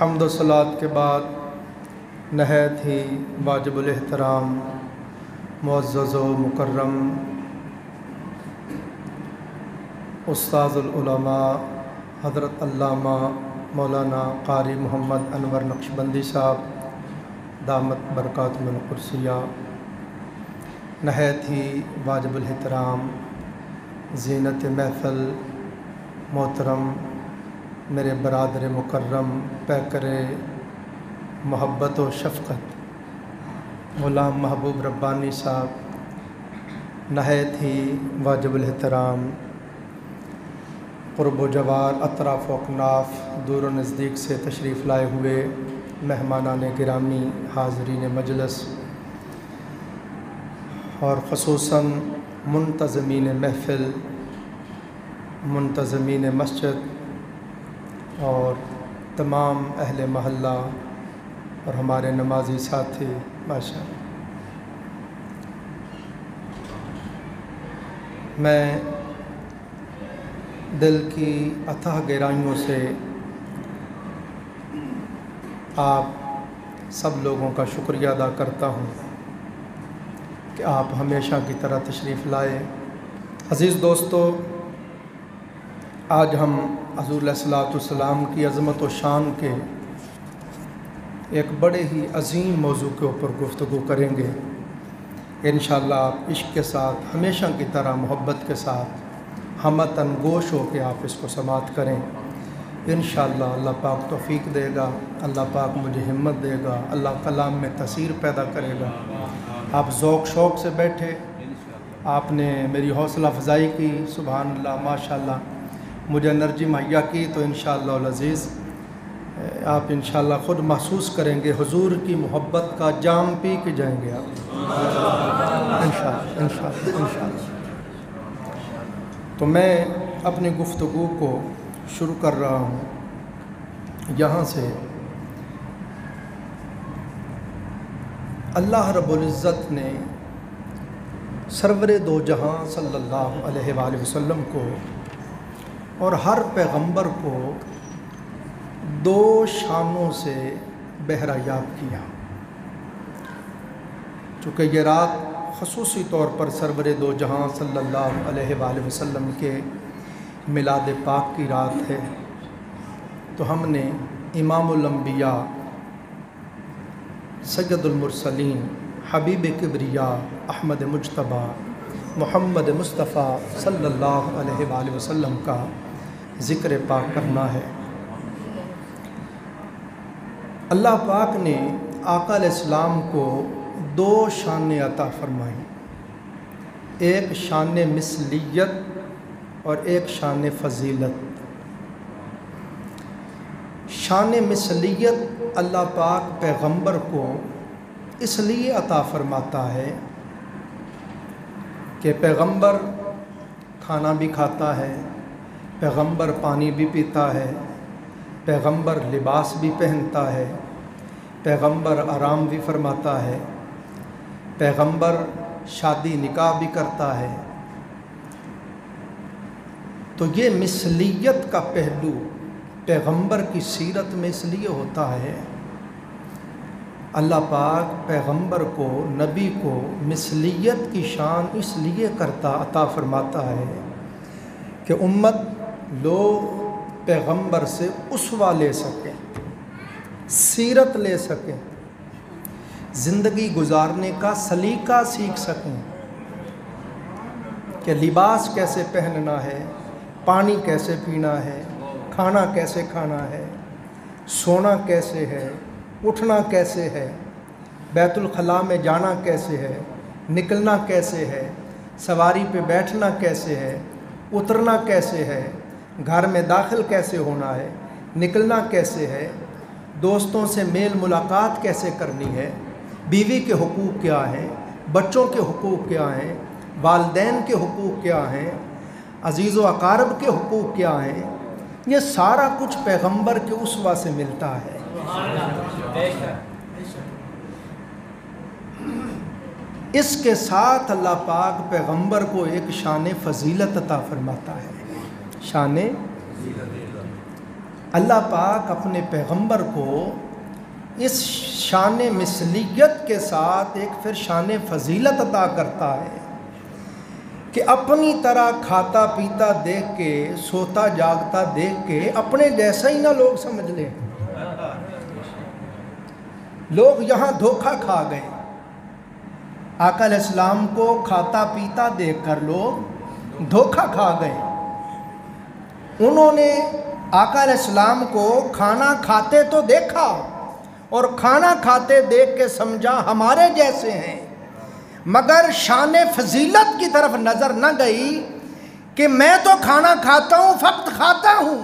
حمد و صلات کے بعد نہایت ہی واجب الاحترام معزز و مکرم استاذ العلماء حضرت علامہ مولانا قاری محمد انور نقشبندی صاحب دامت برکاتہ القدسیہ، نہایت ہی واجب الاحترام زینت محفل محترم میرے برادر مکرم پیکر محبت و شفقت غلام محبوب ربانی صاحب، نہایت ہی واجب الاحترام قرب و جوار اطراف و اکناف دور و نزدیک سے تشریف لائے ہوئے مہمانان گرامی، حاضرین مجلس اور خصوصاً منتظمین محفل، منتظمین مسجد اور تمام اہل محلہ اور ہمارے نمازی ساتھی، ماشاءاللہ میں دل کی اتھاہ گہرائیوں سے آپ سب لوگوں کا شکریہ ادا کرتا ہوں کہ آپ ہمیشہ کی طرح تشریف لائے۔ عزیز دوستو، آج ہم حضور علیہ الصلوۃ والسلام کی عظمت و شان کے ایک بڑے ہی عظیم موضوع کے اوپر گفتگو کریں گے۔ انشاءاللہ آپ عشق کے ساتھ ہمیشہ کی طرح محبت کے ساتھ ہمتن گوش ہو کے آپ اس کو سماعت کریں۔ انشاءاللہ اللہ پاک توفیق دے گا، اللہ پاک مجھے ہمت دے گا، اللہ کلام میں تاثیر پیدا کرے گا۔ آپ ذوق شوق سے بیٹھے، آپ نے میری حوصلہ افزائی کی، سبحان اللہ، ماشاءاللہ مجھے انرجی مہیا کی، تو انشاءاللہ العزیز آپ انشاءاللہ خود محسوس کریں گے حضور کی محبت کا جام پی کے جائیں گے آپ انشاءاللہ۔ تو میں اپنی گفتگو کو شروع کر رہا ہوں یہاں سے۔ اللہ رب العزت نے سرور دو جہاں صلی اللہ علیہ وآلہ وسلم کو اور ہر پیغمبر کو دو شانوں سے بہرہ یاب کیا۔ چونکہ یہ رات خصوصی طور پر سرور دو جہاں صلی اللہ علیہ وآلہ وسلم کے میلاد پاک کی رات ہے، تو ہم نے امام الانبیاء سید المرسلین حبیب کبریا احمد مجتبیٰ محمد مصطفیٰ صلی اللہ علیہ وآلہ وسلم کا ذکر پاک کرنا ہے۔ اللہ پاک نے آقا علیہ السلام کو دو شانیں عطا فرمائیں، ایک شان مثلیت اور ایک شان فضیلت۔ شان مثلیت اللہ پاک پیغمبر کو اس لیے عطا فرماتا ہے کہ پیغمبر کھانا بھی کھاتا ہے، پیغمبر پانی بھی پیتا ہے، پیغمبر لباس بھی پہنتا ہے، پیغمبر آرام بھی فرماتا ہے، پیغمبر شادی نکاح بھی کرتا ہے۔ تو یہ مثلیت کا پہلو پیغمبر کی سیرت میں اس لیے ہوتا ہے، اللہ پاک پیغمبر کو، نبی کو مثلیت کی شان اس لیے عطا فرماتا ہے کہ امت لوگ پیغمبر سے اسوہ لے سکیں، سیرت لے سکیں، زندگی گزارنے کا سلیقہ سیکھ سکیں کہ لباس کیسے پہننا ہے، پانی کیسے پینا ہے، کھانا کیسے کھانا ہے، سونا کیسے ہے، اٹھنا کیسے ہے، بیت الخلاء میں جانا کیسے ہے، نکلنا کیسے ہے، سواری پہ بیٹھنا کیسے ہے، اترنا کیسے ہے، گھر میں داخل کیسے ہونا ہے، نکلنا کیسے ہے، دوستوں سے میل ملاقات کیسے کرنی ہے، بیوی کے حقوق کیا ہیں، بچوں کے حقوق کیا ہیں، والدین کے حقوق کیا ہیں، عزیز و اقارب کے حقوق کیا ہیں، یہ سارا کچھ پیغمبر کے اسوہ سے ملتا ہے۔ اس کے ساتھ اللہ پاک پیغمبر کو ایک شان فضیلت عطا فرماتا ہے، شان اللہ پاک اپنے پیغمبر کو اس شان مثلیت کے ساتھ ایک پھر شان فضیلت عطا کرتا ہے کہ اپنی طرح کھاتا پیتا دیکھ کے، سوتا جاگتا دیکھ کے اپنے جیسا ہی نہ لوگ سمجھ لیں۔ لوگ یہاں دھوکہ کھا گئے، آقا علیہ السلام کو کھاتا پیتا دیکھ کر لوگ دھوکہ کھا گئے۔ انہوں نے آقا علیہ السلام کو کھانا کھاتے تو دیکھا اور کھانا کھاتے دیکھ کے سمجھا ہمارے جیسے ہیں، مگر شان فضیلت کی طرف نظر نہ گئی کہ میں تو کھانا کھاتا ہوں، فقط کھاتا ہوں،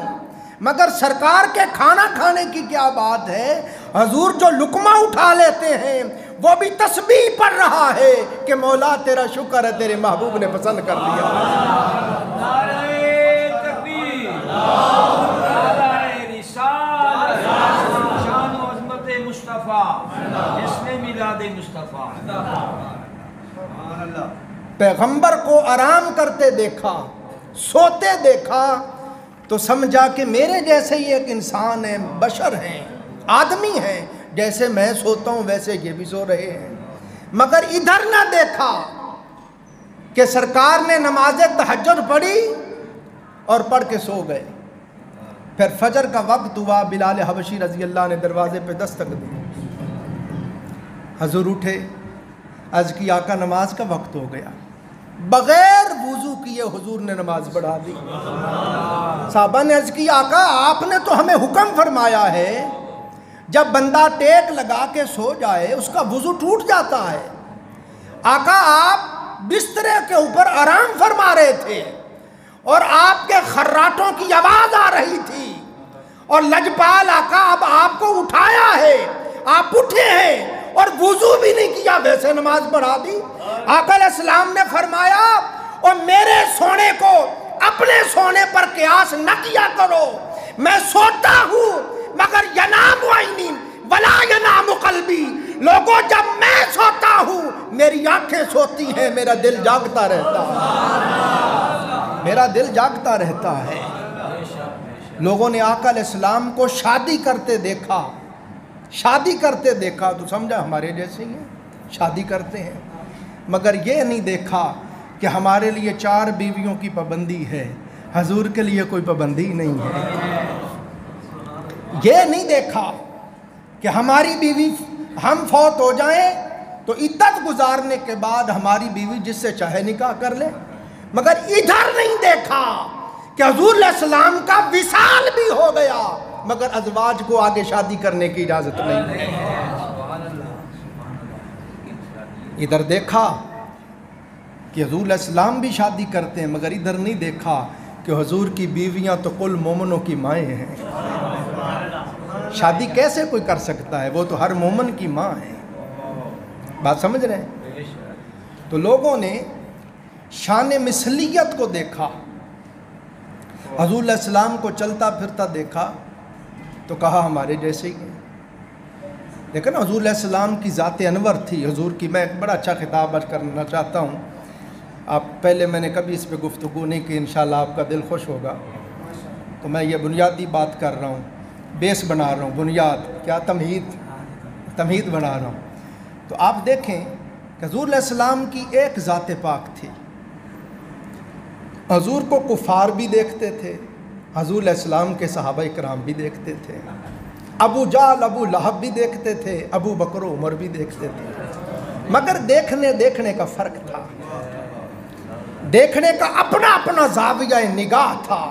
مگر سرکار کے کھانا کھانے کی کیا بات ہے۔ حضور جو لقمہ اٹھا لیتے ہیں وہ بھی تسبیح پڑھ رہا ہے کہ مولا تیرا شکر ہے تیرے محبوب نے پسند کر لیا۔ نعرہ تکبیر، نعرہ رسالت، شان و عظمت مصطفیٰ، جشن میلاد مصطفیٰ۔ پیغمبر کو آرام کرتے دیکھا، سوتے دیکھا تو سمجھا کہ میرے جیسے ہی ایک انسان ہے، بشر ہیں، آدمی ہیں، جیسے میں سوتا ہوں ویسے یہ بھی سو رہے ہیں۔ مگر ادھر نہ دیکھا کہ سرکار نے نماز تہجد پڑھی اور پڑھ کے سو گئے۔ پھر فجر کا وقت ہوا، بلال حبشی رضی اللہ نے دروازے پہ دستک دی، حضور اٹھے، عرض کی آقا نماز کا وقت ہو گیا۔ بغیر وضو کیے حضور نے نماز پڑھا دی۔ صحابہ نے عرض کی آقا آپ نے تو ہمیں حکم فرمایا ہے جب بندہ ٹیک لگا کے سو جائے اس کا وضو ٹوٹ جاتا ہے۔ آقا آپ بسترے کے اوپر آرام فرما رہے تھے اور آپ کے خراٹوں کی آواز آ رہی تھی، اور لجپال آقا اب آپ کو اٹھایا ہے، آپ اٹھے ہیں اور وضو بھی نہیں کیا ویسے نماز پڑھا دی۔ آقا علیہ السلام نے فرمایا اور میرے سونے کو اپنے سونے پر قیاس نہ کیا کرو، میں سوتا ہوں مگر ینام عینی ولا ینام قلبی، لوگوں جب میں سوتا ہوں میری آنکھیں سوتی ہیں، میرا دل جاگتا رہتا ہے، میرا دل جاگتا رہتا ہے۔ لوگوں نے آقا علیہ السلام کو شادی کرتے دیکھا، شادی کرتے دیکھا تو سمجھا ہمارے جیسے ہی ہیں، شادی کرتے ہیں، مگر یہ نہیں دیکھا کہ ہمارے لیے 4 بیویوں کی پابندی ہے، حضور کے لیے کوئی پابندی نہیں ہے۔ یہ نہیں دیکھا کہ ہماری بیوی ہم فوت ہو جائیں تو عدت گزارنے کے بعد ہماری بیوی جس سے چاہے نکاح کر لے، مگر ادھر نہیں دیکھا کہ حضور علیہ السلام کا وصال بھی ہو گیا مگر ازواج کو آگے شادی کرنے کی اجازت نہیں ہے۔ ادھر دیکھا کہ حضور علیہ السلام بھی شادی کرتے ہیں، مگر ادھر نہیں دیکھا کہ حضور کی بیویاں تو کل مومنوں کی مائیں ہیں۔ شادی کیسے کوئی کر سکتا ہے، وہ تو ہر مومن کی ماں ہے۔ بات سمجھ رہے ہیں؟ تو لوگوں نے شان مثلیت کو دیکھا، حضور علیہ السلام کو چلتا پھرتا دیکھا تو کہا ہمارے جیسے ہی ہیں۔ لیکن حضور علیہ السلام کی ذات انور تھی، حضور کی میں ایک بڑا اچھا خطاب آج کرنا چاہتا ہوں۔ آپ پہلے میں نے کبھی اس پہ گفتگو نہیں کی، انشاءاللہ آپ کا دل خوش ہوگا، تو میں یہ بنیادی بات کر رہا ہوں، بیس بنا رہا ہوں، بنیاد کیا، تمہید بنا رہا ہوں۔ تو آپ دیکھیں کہ حضور علیہ السلام کی ایک ذات پاک تھی، حضور کو کفار بھی دیکھتے تھے، حضور علیہ السلام کے صحابہ کرام بھی دیکھتے تھے، ابو جہل ابو لہب بھی دیکھتے تھے، ابو بکر و عمر بھی دیکھتے تھے، مگر دیکھنے کا فرق تھا، دیکھنے کا اپنا اپنا زاویہ نگاہ تھا۔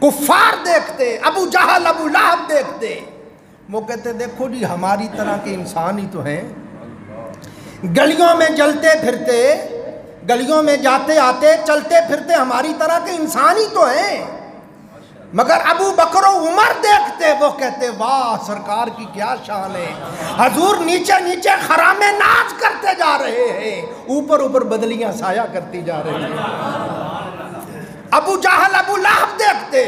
کفار دیکھتے، ابو جہل ابو لہب دیکھتے، وہ کہتے دیکھو جی ہماری طرح کے انسان ہی تو ہیں، گلیوں میں جلتے پھرتے، گلیوں میں جاتے آتے چلتے پھرتے ہماری طرح کے انسان ہی تو ہیں۔ مگر ابو بکر و عمر دیکھتے، وہ کہتے واہ سرکار کی کیا شان ہے، حضور نیچے نیچے خرام ناز کرتے جا رہے ہیں، اوپر اوپر بدلیاں سایہ کرتی جا رہی ہیں۔ ابو جہل ابو لہب دیکھتے،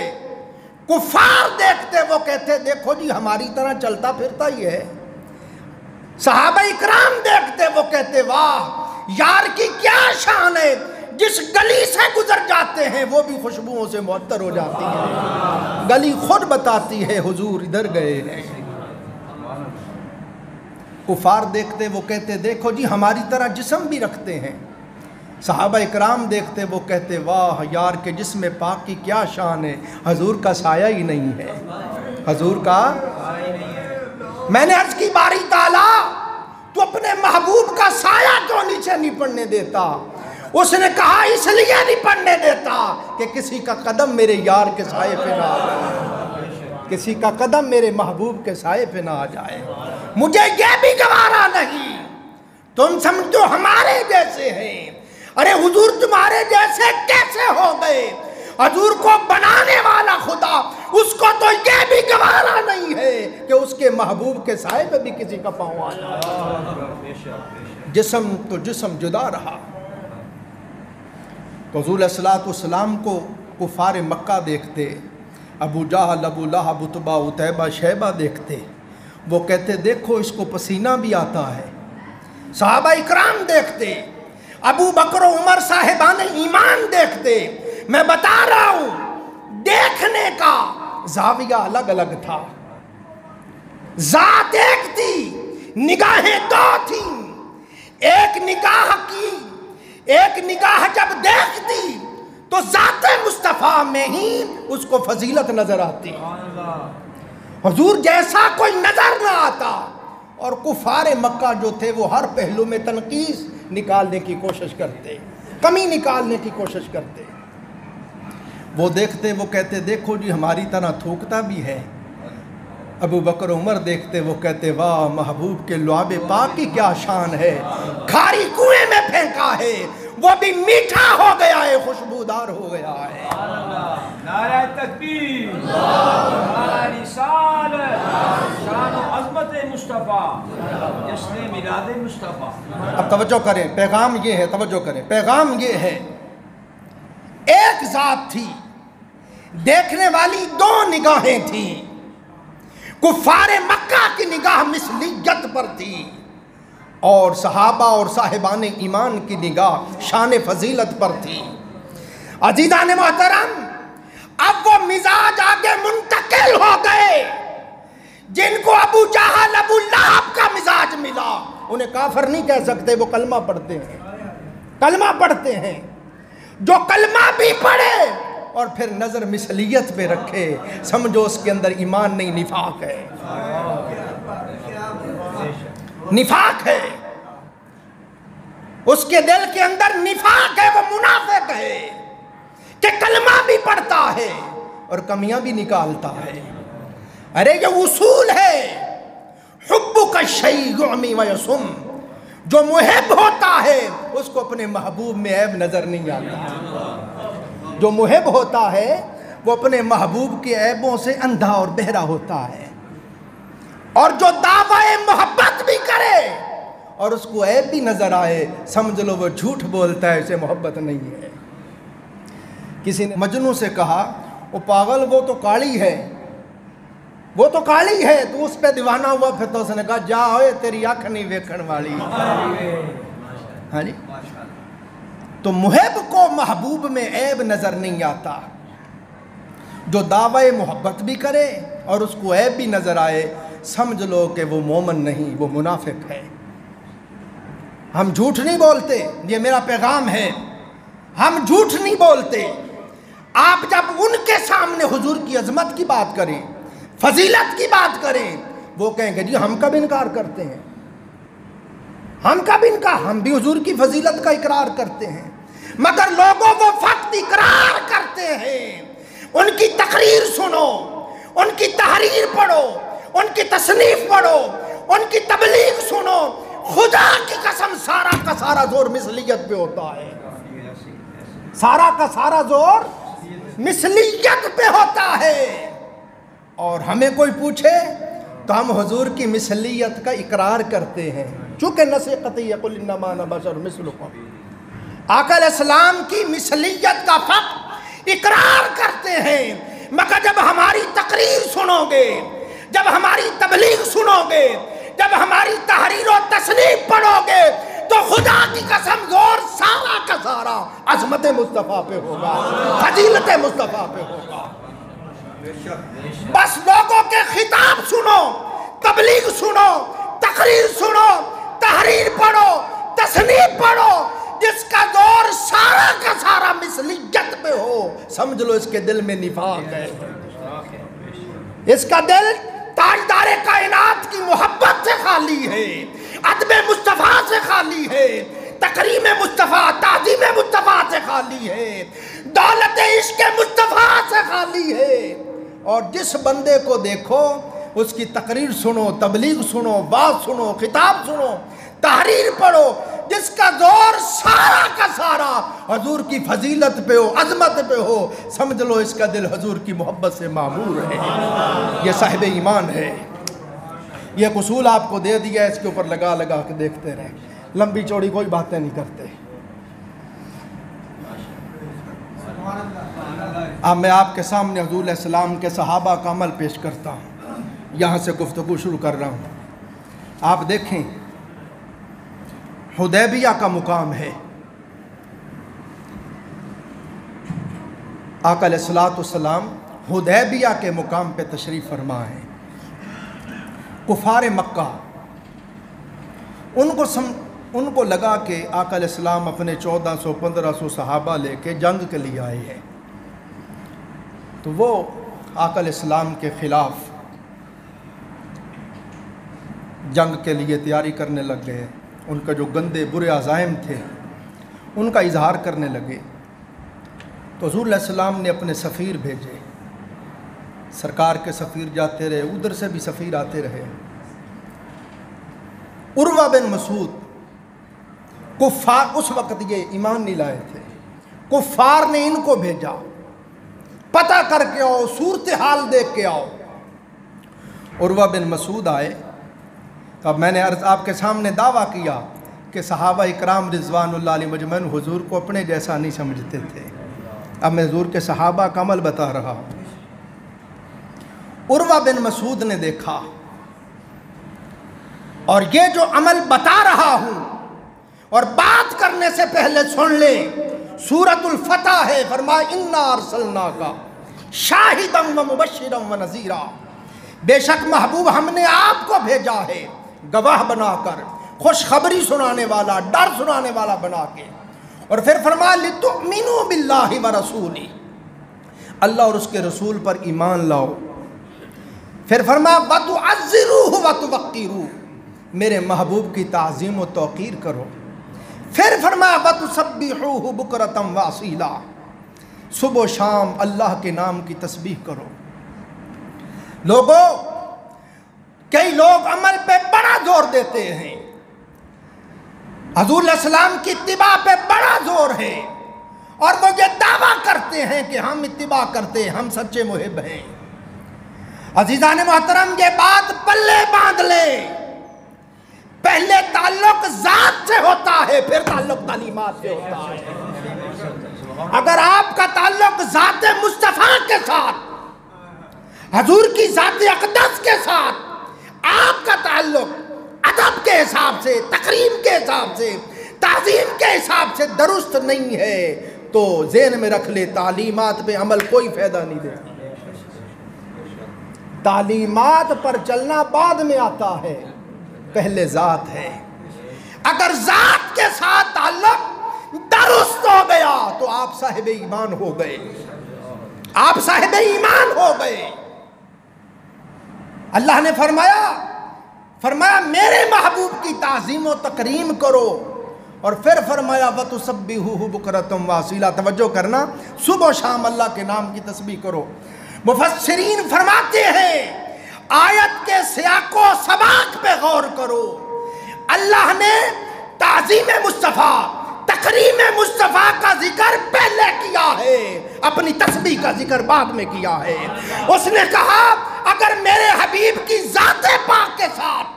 کفار دیکھتے، وہ کہتے دیکھو جی ہماری طرح چلتا پھرتا ہی ہے۔ صحابہ اکرام دیکھتے، وہ کہتے واہ یار کی کیا شان ہے، جس گلی سے گزر جاتے ہیں وہ بھی خوشبوؤں سے معطر ہو جاتی ہے. گلی خود بتاتی ہے حضور ادھر گئے ہیں. کفار دیکھتے وہ کہتے دیکھو جی ہماری طرح جسم بھی رکھتے ہیں. صحابہ اکرام دیکھتے وہ کہتے واہ یار کہ جسم پاک کی کیا شان ہے، حضور کا سایہ ہی نہیں ہے. حضور کا میں نے عرض کی باری تعالیٰ تو اپنے محبوب کا سایہ کیوں نیچے نہیں پڑنے دیتا؟ اس نے کہا اس لیے نہیں پڑنے دیتا کہ کسی کا قدم میرے یار کے سائے پہ نہ آ جائے، کسی کا قدم میرے محبوب کے سائے پہ نہ آ جائے. مجھے یہ بھی گوارا نہیں تم سمجھو ہمارے جیسے ہیں. ارے حضور تمہارے جیسے کیسے ہو گئے؟ حضور کو بنانے والا خدا اس کو تو یہ بھی گوارا نہیں ہے کہ اس کے محبوب کے سائے پہ بھی کسی کا پاؤں آ جائے. جسم تو جسم جدا رہا. حضور علیہ السلام کو کفار مکہ دیکھتے، ابو جہل، ابو لہب، عتبہ، عتیبہ، شیبہ دیکھتے وہ کہتے دیکھو اس کو پسینہ بھی آتا ہے. صحابہ اکرام دیکھتے، ابو بکر و عمر صاحبان ایمان دیکھتے. میں بتا رہا ہوں دیکھنے کا زاویہ الگ الگ تھا. ذات ایک تھی، نگاہیں دو تھیں. ایک نگاہ جب دیکھتی تو ذات مصطفیٰ میں ہی اس کو فضیلت نظر آتی. حضور جیسا کوئی نظر نہ آتا. اور کفار مکہ جو تھے وہ ہر پہلو میں تنقیص نکالنے کی کوشش کرتے، کمی نکالنے کی کوشش کرتے. وہ دیکھتے وہ کہتے دیکھو جی ہماری طرح تھوکتا بھی ہے. ابو بکر عمر دیکھتے وہ کہتے واہ محبوب کے لعاب پاک کی کیا شان ہے، کھاری کنویں میں پھینکا ہے وہ بھی میٹھا ہو گیا ہے، خوشبودار ہو گیا ہے. نعرہ تکبیر، نعرہ رسالت، شان و عظمت مصطفیٰ، جشن میلاد مصطفیٰ. اب توجہ کریں، پیغام یہ ہے، توجہ کریں، پیغام یہ ہے ایک ذات تھی، دیکھنے والی دو نگاہیں تھیں. کفار مکہ کی نگاہ مثلیت پر تھی اور صحابہ اور صاحبان ایمان کی نگاہ شان فضیلت پر تھی. عزیزان محترم، اب وہ مزاج آگے منتقل ہو گئے. جن کو ابو جہل، ابو لہب کا مزاج ملا انہیں کافر نہیں کہہ سکتے، وہ کلمہ پڑھتے ہیں. کلمہ پڑھتے ہیں. جو کلمہ بھی پڑھے اور پھر نظر مثلیت پہ رکھے سمجھو اس کے اندر ایمان نہیں، نفاق ہے. نفاق ہے اس کے دل کے اندر، نفاق ہے، وہ منافق ہے کہ کلمہ بھی پڑھتا ہے اور کمیاں بھی نکالتا ہے. ارے یہ اصول ہے، حبک الشیء یعمی ویصم. جو محب ہوتا ہے اس کو اپنے محبوب میں عیب نظر نہیں آتا. جو محب ہوتا ہے وہ اپنے محبوب کے عیبوں سے اندھا اور بہرا ہوتا ہے. اور جو دعوی محبت بھی کرے اور اس کو عیب بھی نظر آئے سمجھ لو وہ جھوٹ بولتا ہے، اسے محبت نہیں ہے. کسی نے مجنوں سے کہا وہ پاگل وہ تو کالی ہے، وہ تو کالی ہے، تو اس پہ دیوانہ ہوا. پھر تو اس نے کہا جا ہوئے تیری آنکھ نہیں ویکھن والی. ہاں جی. تو محب کو محبوب میں عیب نظر نہیں آتا. جو دعوی محبت بھی کرے اور اس کو عیب بھی نظر آئے سمجھ لو کہ وہ مومن نہیں، وہ منافق ہے. ہم جھوٹ نہیں بولتے، یہ میرا پیغام ہے. ہم جھوٹ نہیں بولتے. آپ جب ان کے سامنے حضور کی عظمت کی بات کریں، فضیلت کی بات کریں، وہ کہیں گے جی ہم کب انکار کرتے ہیں، ہم کب انکار، ہم بھی حضور کی فضیلت کا اقرار کرتے ہیں. مگر لوگوں وہ فقط اقرار کرتے ہیں. ان کی تقریر سنو، ان کی تحریر پڑھو، ان کی تصنیف پڑھو، ان کی تبلیغ سنو. خدا کی قسم سارا کا سارا زور مثلیت پہ ہوتا ہے. سارا کا سارا زور مثلیت پہ ہوتا ہے. اور ہمیں کوئی پوچھے تو ہم حضور کی مثلیت کا اقرار کرتے ہیں چونکہ نص قطعی قل انما انا بشر مثلکم. آقا علیہ السلام کی مثلیت کا فقط اقرار کرتے ہیں. مگر جب ہماری تقریر سنو گے، جب ہماری تبلیغ سنو گے، جب ہماری تحریر و تصنیف پڑھو گے تو خدا کی قسم زور سارا کا سارا عظمت مصطفیٰ پہ ہوگا، فضیلت مصطفیٰ پہ ہوگا۔ بس لوگوں کے خطاب سنو، تبلیغ سنو، تقریر سنو، تحریر پڑھو، تصنیف پڑھو، جس کا زور سارا کا سارا مثلیت پہ ہو، سمجھ لو اس کے دل میں نفاق ہے، اس کا دل تاجدار کائنات کی محبت سے خالی ہے، ادب مصطفیٰ سے خالی ہے، تکریم مصطفیٰ، تعظیم مصطفیٰ سے خالی ہے، دولت عشق مصطفیٰ سے خالی ہے۔ اور جس بندے کو دیکھو اس کی تقریر سنو، تبلیغ سنو، بات سنو، خطاب سنو، تحریر پڑھو، جس کا زور سارا کا سارا حضور کی فضیلت پہ ہو، عظمت پہ ہو، سمجھ لو اس کا دل حضور کی محبت سے معمور ہے، یہ صاحب ایمان ہے۔ یہ اصول آپ کو دے دیا ہے، اس کے اوپر لگا لگا کے دیکھتے رہیں، لمبی چوڑی کوئی باتیں نہیں کرتے۔ اب میں آپ کے سامنے حضور علیہ السلام کے صحابہ کا عمل پیش کرتا ہوں، یہاں سے گفتگو شروع کر رہا ہوں۔ آپ دیکھیں حدیبیہ کا مقام ہے، آقا علیہ السلام حدیبیہ کے مقام پہ تشریف فرما ہے۔ کفار مکہ ان کو لگا کہ آقا علیہ السلام اپنے 1400-1500 صحابہ لے کے جنگ کے لیے آئے ہیں، تو وہ آقا علیہ السلام کے خلاف جنگ کے لیے تیاری کرنے لگ گئے، ان کا جو گندے برے عزائم تھے ان کا اظہار کرنے لگے۔ تو حضور علیہ السلام نے اپنے سفیر بھیجے، سرکار کے سفیر جاتے رہے، ادھر سے بھی سفیر آتے رہے۔ عروہ بن مسعود، کفار اس وقت یہ ایمان نہیں لائے تھے، کفار نے ان کو بھیجا، پتہ کر کے آؤ، صورتحال دیکھ کے آؤ۔ عروہ بن مسعود آئے، اب میں نے آپ کے سامنے دعویٰ کیا کہ صحابہ اکرام رضوان اللہ علیہ مجمعین حضور کو اپنے جیسا نہیں سمجھتے تھے، اب میں حضور کے صحابہ کا عمل بتا رہا ہوں۔ عروہ بن مسعود نے دیکھا، اور یہ جو عمل بتا رہا ہوں اور بات کرنے سے پہلے سن لے، سورۃ الفتح ہے، فرمایا انا ارسلناک شاہدا و مبشرا و نذیرا، بے شک محبوب ہم نے آپ کو بھیجا ہے گواہ بنا کر، خوشخبری سنانے والا، ڈر سنانے والا بنا کے۔ اور پھر فرمایا لتؤمنوا باللہ ورسولہ، اللہ اور اس کے رسول پر ایمان لاؤ۔ پھر فرمایا وتعزروہ وتوقروہ، میرے محبوب کی تعظیم و توقیر کرو۔ پھر فرمایا وتسبحوہ بکرۃ واصیلا، صبح و شام اللہ کے نام کی تسبیح کرو۔ لوگوں، کئی لوگ عمل پہ بڑا زور دیتے ہیں، حضور علیہ السلام کی اتباع پہ بڑا زور ہے، اور وہ یہ دعویٰ کرتے ہیں کہ ہم اتباع کرتے ہیں، ہم سچے محب ہیں۔ عزیزان محترم، یہ بات پلے باندھ لیں، پہلے تعلق ذات سے ہوتا ہے، پھر تعلق تعلیمات سے ہوتا ہے۔ اگر آپ کا تعلق ذات مصطفیٰ کے ساتھ، حضور کی ذات اقدس کے ساتھ، آپ کا تعلق ادب کے حساب سے، تکریم کے حساب سے، تعظیم کے حساب سے درست نہیں ہے، تو ذہن میں رکھ لے تعلیمات پہ عمل کوئی فائدہ نہیں دیتا۔ تعلیمات پر چلنا بعد میں آتا ہے، پہلے ذات ہے۔ اگر ذات کے ساتھ تعلق درست ہو گیا تو آپ صاحب ایمان ہو گئے، آپ صاحب ایمان ہو گئے۔ اللہ نے فرمایا میرے محبوب کی تعظیم و تکریم کرو، اور پھر فرمایا وَتُسَبِّحُوهُ بُكْرَةً وَأَصِيلًا، توجہ کرنا، صبح و شام اللہ کے نام کی تسبیح کرو۔ مفسرین فرماتے ہیں آیت کے سیاق و سباق پہ غور کرو، اللہ نے تعظیم مصطفیٰ، تکریم مصطفیٰ کا ذکر پہلے کیا ہے، اپنی تسبیح کا ذکر بعد میں کیا ہے۔ اس نے کہا اگر میرے حبیب کی ذات پاک کے ساتھ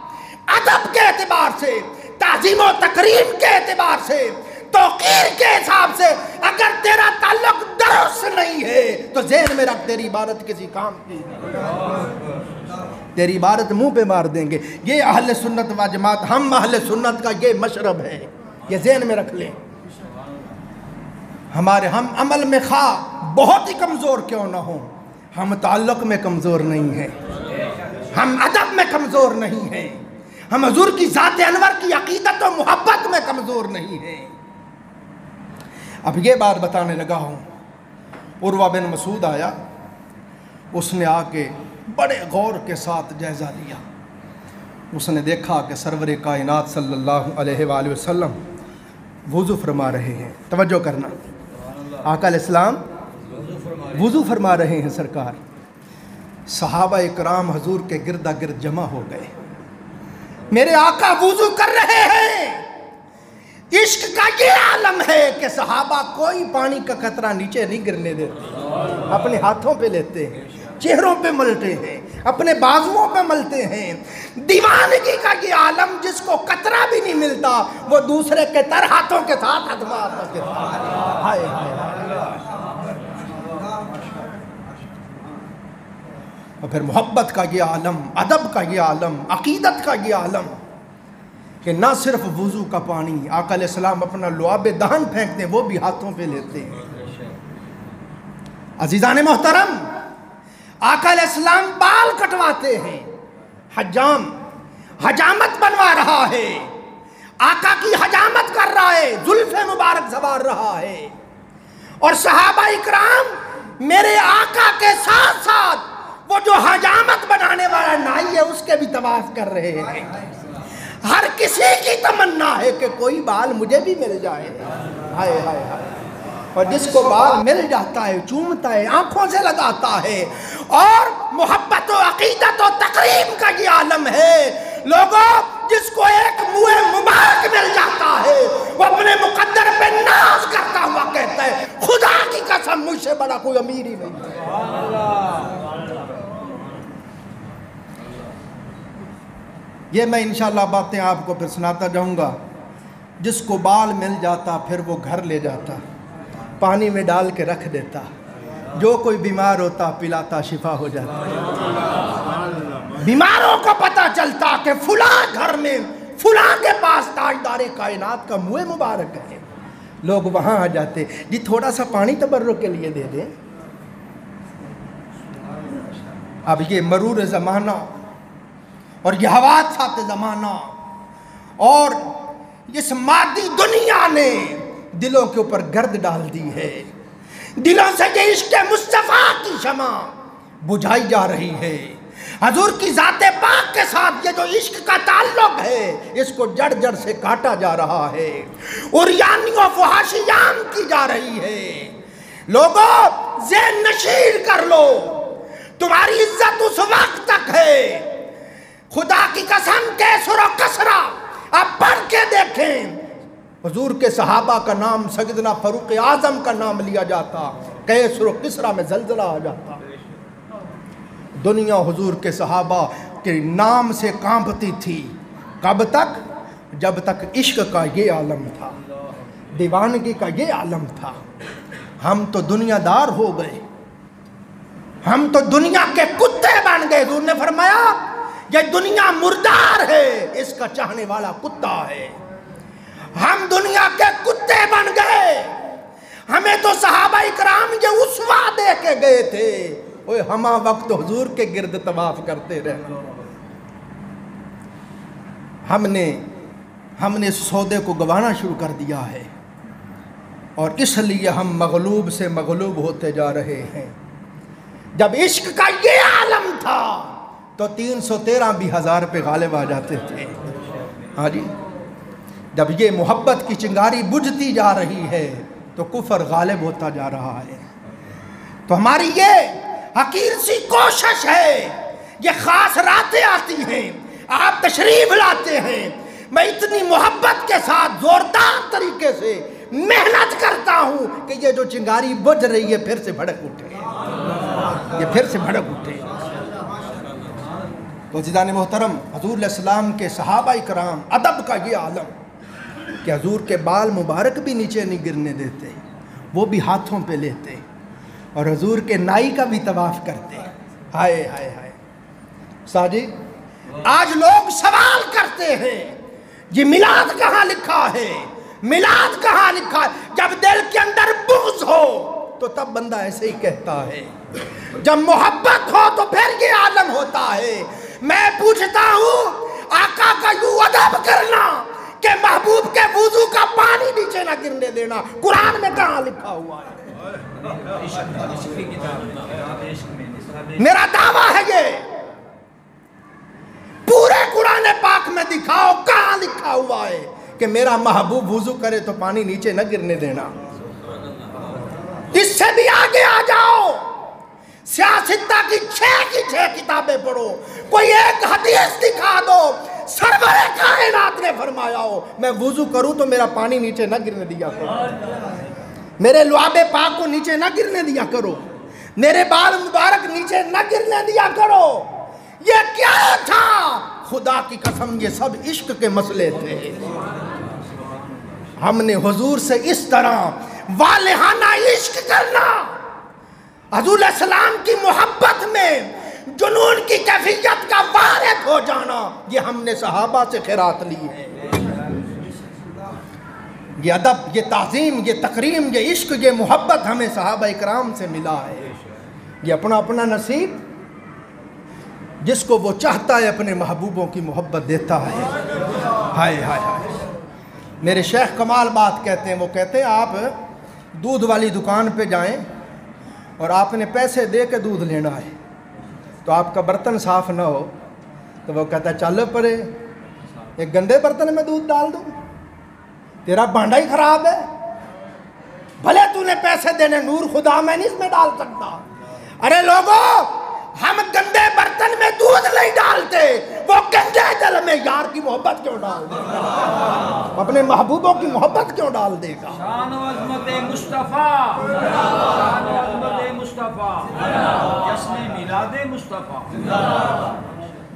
ادب کے اعتبار سے، تعظیم و تکریم کے اعتبار سے، توقیر کے حساب سے اگر تیرا تعلق درست نہیں ہے تو ذہن میں رکھ، تیری عبادت کسی کام کی، تیری عبادت منہ پہ مار دیں گے۔ یہ اہل سنت و جماعت، ہم اہل سنت کا یہ مشرب ہے۔ یہ ذہن میں رکھ لیں. ہم عمل میں خواہ بہت ہی کمزور کیوں نہ ہوں، ہم تعلق میں کمزور نہیں ہیں، ہم ادب میں کمزور نہیں ہیں، ہم حضور کی ذات انور کی عقیدت و محبت میں کمزور نہیں ہیں. اب یہ بات بتانے لگا ہوں. عروہ بن مسعود آیا، اس نے آ کے بڑے غور کے ساتھ جائزہ لیا. اس نے دیکھا کہ سرور کائنات صلی اللہ علیہ وآلہ وسلم وضو فرما رہے ہیں. توجہ کرنا، آقا علیہ السلام وضو فرما رہے ہیں سرکار. صحابہ اکرام حضور کے گردا گرد جمع ہو گئے. میرے آقا وضو کر رہے ہیں. عشق کا یہ عالم ہے کہ صحابہ کوئی پانی کا قطرہ نیچے نہیں گرنے دیتے، اپنے ہاتھوں پہ لیتے ہیں، چہروں پہ ملتے ہیں، اپنے بازوؤں پہ ملتے ہیں. دیوانگی کا یہ عالم جس کو قطرہ بھی نہیں ملتا، وہ دوسرے کے تر ہاتھوں کے ساتھ ہاتھ کے ساتھ. ہائے ہائے. اور پھر محبت کا یہ عالم، ادب کا یہ عالم، عقیدت کا یہ عالم کہ نہ صرف وضو کا پانی، آقا علیہ السلام اپنا لعاب دہن پھینکتے ہیں، وہ بھی ہاتھوں پہ لیتے ہیں. عزیزان محترم، آقا علیہ السلام بال کٹواتے ہیں. حجام حجامت بنوا رہا ہے، آقا کی حجامت کر رہا ہے، زلف مبارک سوار رہا ہے. اور صحابہ اکرام میرے آقا کے ساتھ ساتھ وہ جو حجامت بنانے والا نائی ہے اس کے بھی طواف کر رہے ہیں. ہر کسی کی تمنا ہے کہ کوئی بال مجھے بھی مل جائے. ہائے ہائے ہائے. اور جس کو بال مل جاتا ہے چومتا ہے، آنکھوں سے لگاتا ہے. اور محبت و عقیدت و تقریب کا یہ عالم ہے. لوگوں، جس کو ایک منہ مبارک مل جاتا ہے وہ اپنے مقدر پہ ناز کرتا ہوا کہتا ہے خدا کی قسم مجھ سے بڑا کوئی امیر ہی نہیں. یہ میں انشاءاللہ باتیں آپ کو پھر سناتا جاؤں گا. جس کو بال مل جاتا پھر وہ گھر لے جاتا، پانی میں ڈال کے رکھ دیتا، جو کوئی بیمار ہوتا پلاتا، شفا ہو جاتا. بیماروں کو پتہ چلتا کہ فلاں گھر میں فلاں کے پاس تاجدار کائنات کا منہ مبارک ہے، لوگ وہاں آ جاتے. جی تھوڑا سا پانی تبرک کے لیے دے دیں. اب یہ مرور زمانہ اور یہ حوادثات زمانہ اور اس مادی دنیا نے دلوں کے اوپر گرد ڈال دی ہے. دلوں سے یہ عشق مصطفیٰ کی شمع بجھائی جا رہی ہے. حضور کی ذات پاک کے ساتھ یہ جو عشق کا تعلق ہے اس کو جڑ جڑ سے کاٹا جا رہا ہے، عریانی و فحاشیان کی جا رہی ہے. لوگوں، ذہن نشین کر لو، تمہاری عزت اس وقت تک ہے. خدا کی قسم کیسر و کسرا اب پڑھ کے دیکھیں. حضور کے صحابہ کا نام سیدنا فاروق اعظم کا نام لیا جاتا، کیسر و کسرا میں زلزلہ آ جاتا. دنیا حضور کے صحابہ کے نام سے کانپتی تھی. کب تک؟ جب تک عشق کا یہ عالم تھا، دیوانگی کا یہ عالم تھا. ہم تو دنیا دار ہو گئے، ہم تو دنیا کے کتے بن گئے. حضور نے فرمایا یہ دنیا مردار ہے، اس کا چاہنے والا کتا ہے. ہم دنیا کے کتے بن گئے. ہمیں تو صحابہ اکرام یہ اسوہ دے کے گئے تھے. اوہ ہما وقت حضور کے گرد طواف کرتے رہے. ہم نے اس سودے کو گوانا شروع کر دیا ہے اور اس لیے ہم مغلوب سے مغلوب ہوتے جا رہے ہیں. جب عشق کا یہ عالم تھا تو 313 بھی 1000 پہ غالب آ جاتے تھے. ہاں جی، جب یہ محبت کی چنگاری بجھتی جا رہی ہے تو کفر غالب ہوتا جا رہا ہے. تو ہماری یہ حقیر سی کوشش ہے، یہ خاص راتیں آتی ہیں، آپ تشریف لاتے ہیں، میں اتنی محبت کے ساتھ زوردار طریقے سے محنت کرتا ہوں کہ یہ جو چنگاری بجھ رہی ہے پھر سے بھڑک اٹھے، یہ پھر سے بھڑک اٹھے. تو عزیزان محترم، حضور علیہ السلام کے صحابہ اکرام ادب کا یہ عالم کہ حضور کے بال مبارک بھی نیچے نہیں گرنے دیتے، وہ بھی ہاتھوں پہ لیتے اور حضور کے نائی کا بھی طواف کرتے. ہائے ہائے ہائے. ساجی، آج لوگ سوال کرتے ہیں یہ میلاد کہاں لکھا ہے؟ میلاد کہاں لکھا ہے؟ جب دل کے اندر بغض ہو تو تب بندہ ایسے ہی کہتا ہے، جب محبت ہو تو پھر یہ عالم ہوتا ہے۔ میں پوچھتا ہوں آقا کا یوں ادب کرنا کہ محبوب کے وضو کا پانی نیچے نہ گرنے دینا، قرآن میں کہاں لکھا ہوا ہے؟ میرا دعویٰ ہے یہ، پورے قرآن پاک میں دکھاؤ کہاں لکھا ہوا ہے کہ میرا محبوب وضو کرے تو پانی نیچے نہ گرنے دینا۔ اس سے بھی آگے آ جاؤ، سیاستہ کی 6 کتابیں پڑھو، کوئی ایک حدیث دکھا دو سرور کائنات نے فرمایا ہو میں وضو کروں تو میرا پانی نیچے نہ گرنے دیا کرو، میرے لعاب پاک کو نیچے نہ گرنے دیا کرو، میرے بال مبارک نیچے نہ گرنے دیا کرو۔ یہ کیا تھا؟ خدا کی قسم یہ سب عشق کے مسئلے تھے۔ ہم نے حضور سے اس طرح والہانہ عشق کرنا، حضور علیہ السلام کی محبت میں جنون کی کیفیت کا وارد ہو جانا، یہ ہم نے صحابہ سے خیرات لی ہے۔ یہ ادب، یہ تعظیم، یہ تکریم، یہ عشق، یہ محبت ہمیں صحابہ اکرام سے ملا ہے۔ یہ اپنا اپنا نصیب، جس کو وہ چاہتا ہے اپنے محبوبوں کی محبت دیتا ہے۔ ہائے ہائے ہائے، میرے شیخ کمال بات کہتے ہیں، وہ کہتے ہیں آپ دودھ والی دکان پہ جائیں اور آپ نے پیسے دے کے دودھ لینا ہے تو آپ کا برتن صاف نہ ہو تو وہ کہتا ہے چل پرے، ایک گندے برتن میں دودھ ڈال دوں، تیرا بانڈا ہی خراب ہے، بھلے تو نے پیسے دینے، نور خدا میں نہیں اس میں ڈال سکتا۔ ارے لوگوں، ہم گندے برتن میں دودھ نہیں ڈالتے، وہ گندے دل میں یار کی محبت کیوں ڈال دے گا؟ اپنے محبوبوں کی محبت کیوں ڈال دے گا؟ شان و عظمت مصطفیٰ، شان و عظمت مصطفیٰ، جشن میلاد مصطفیٰ۔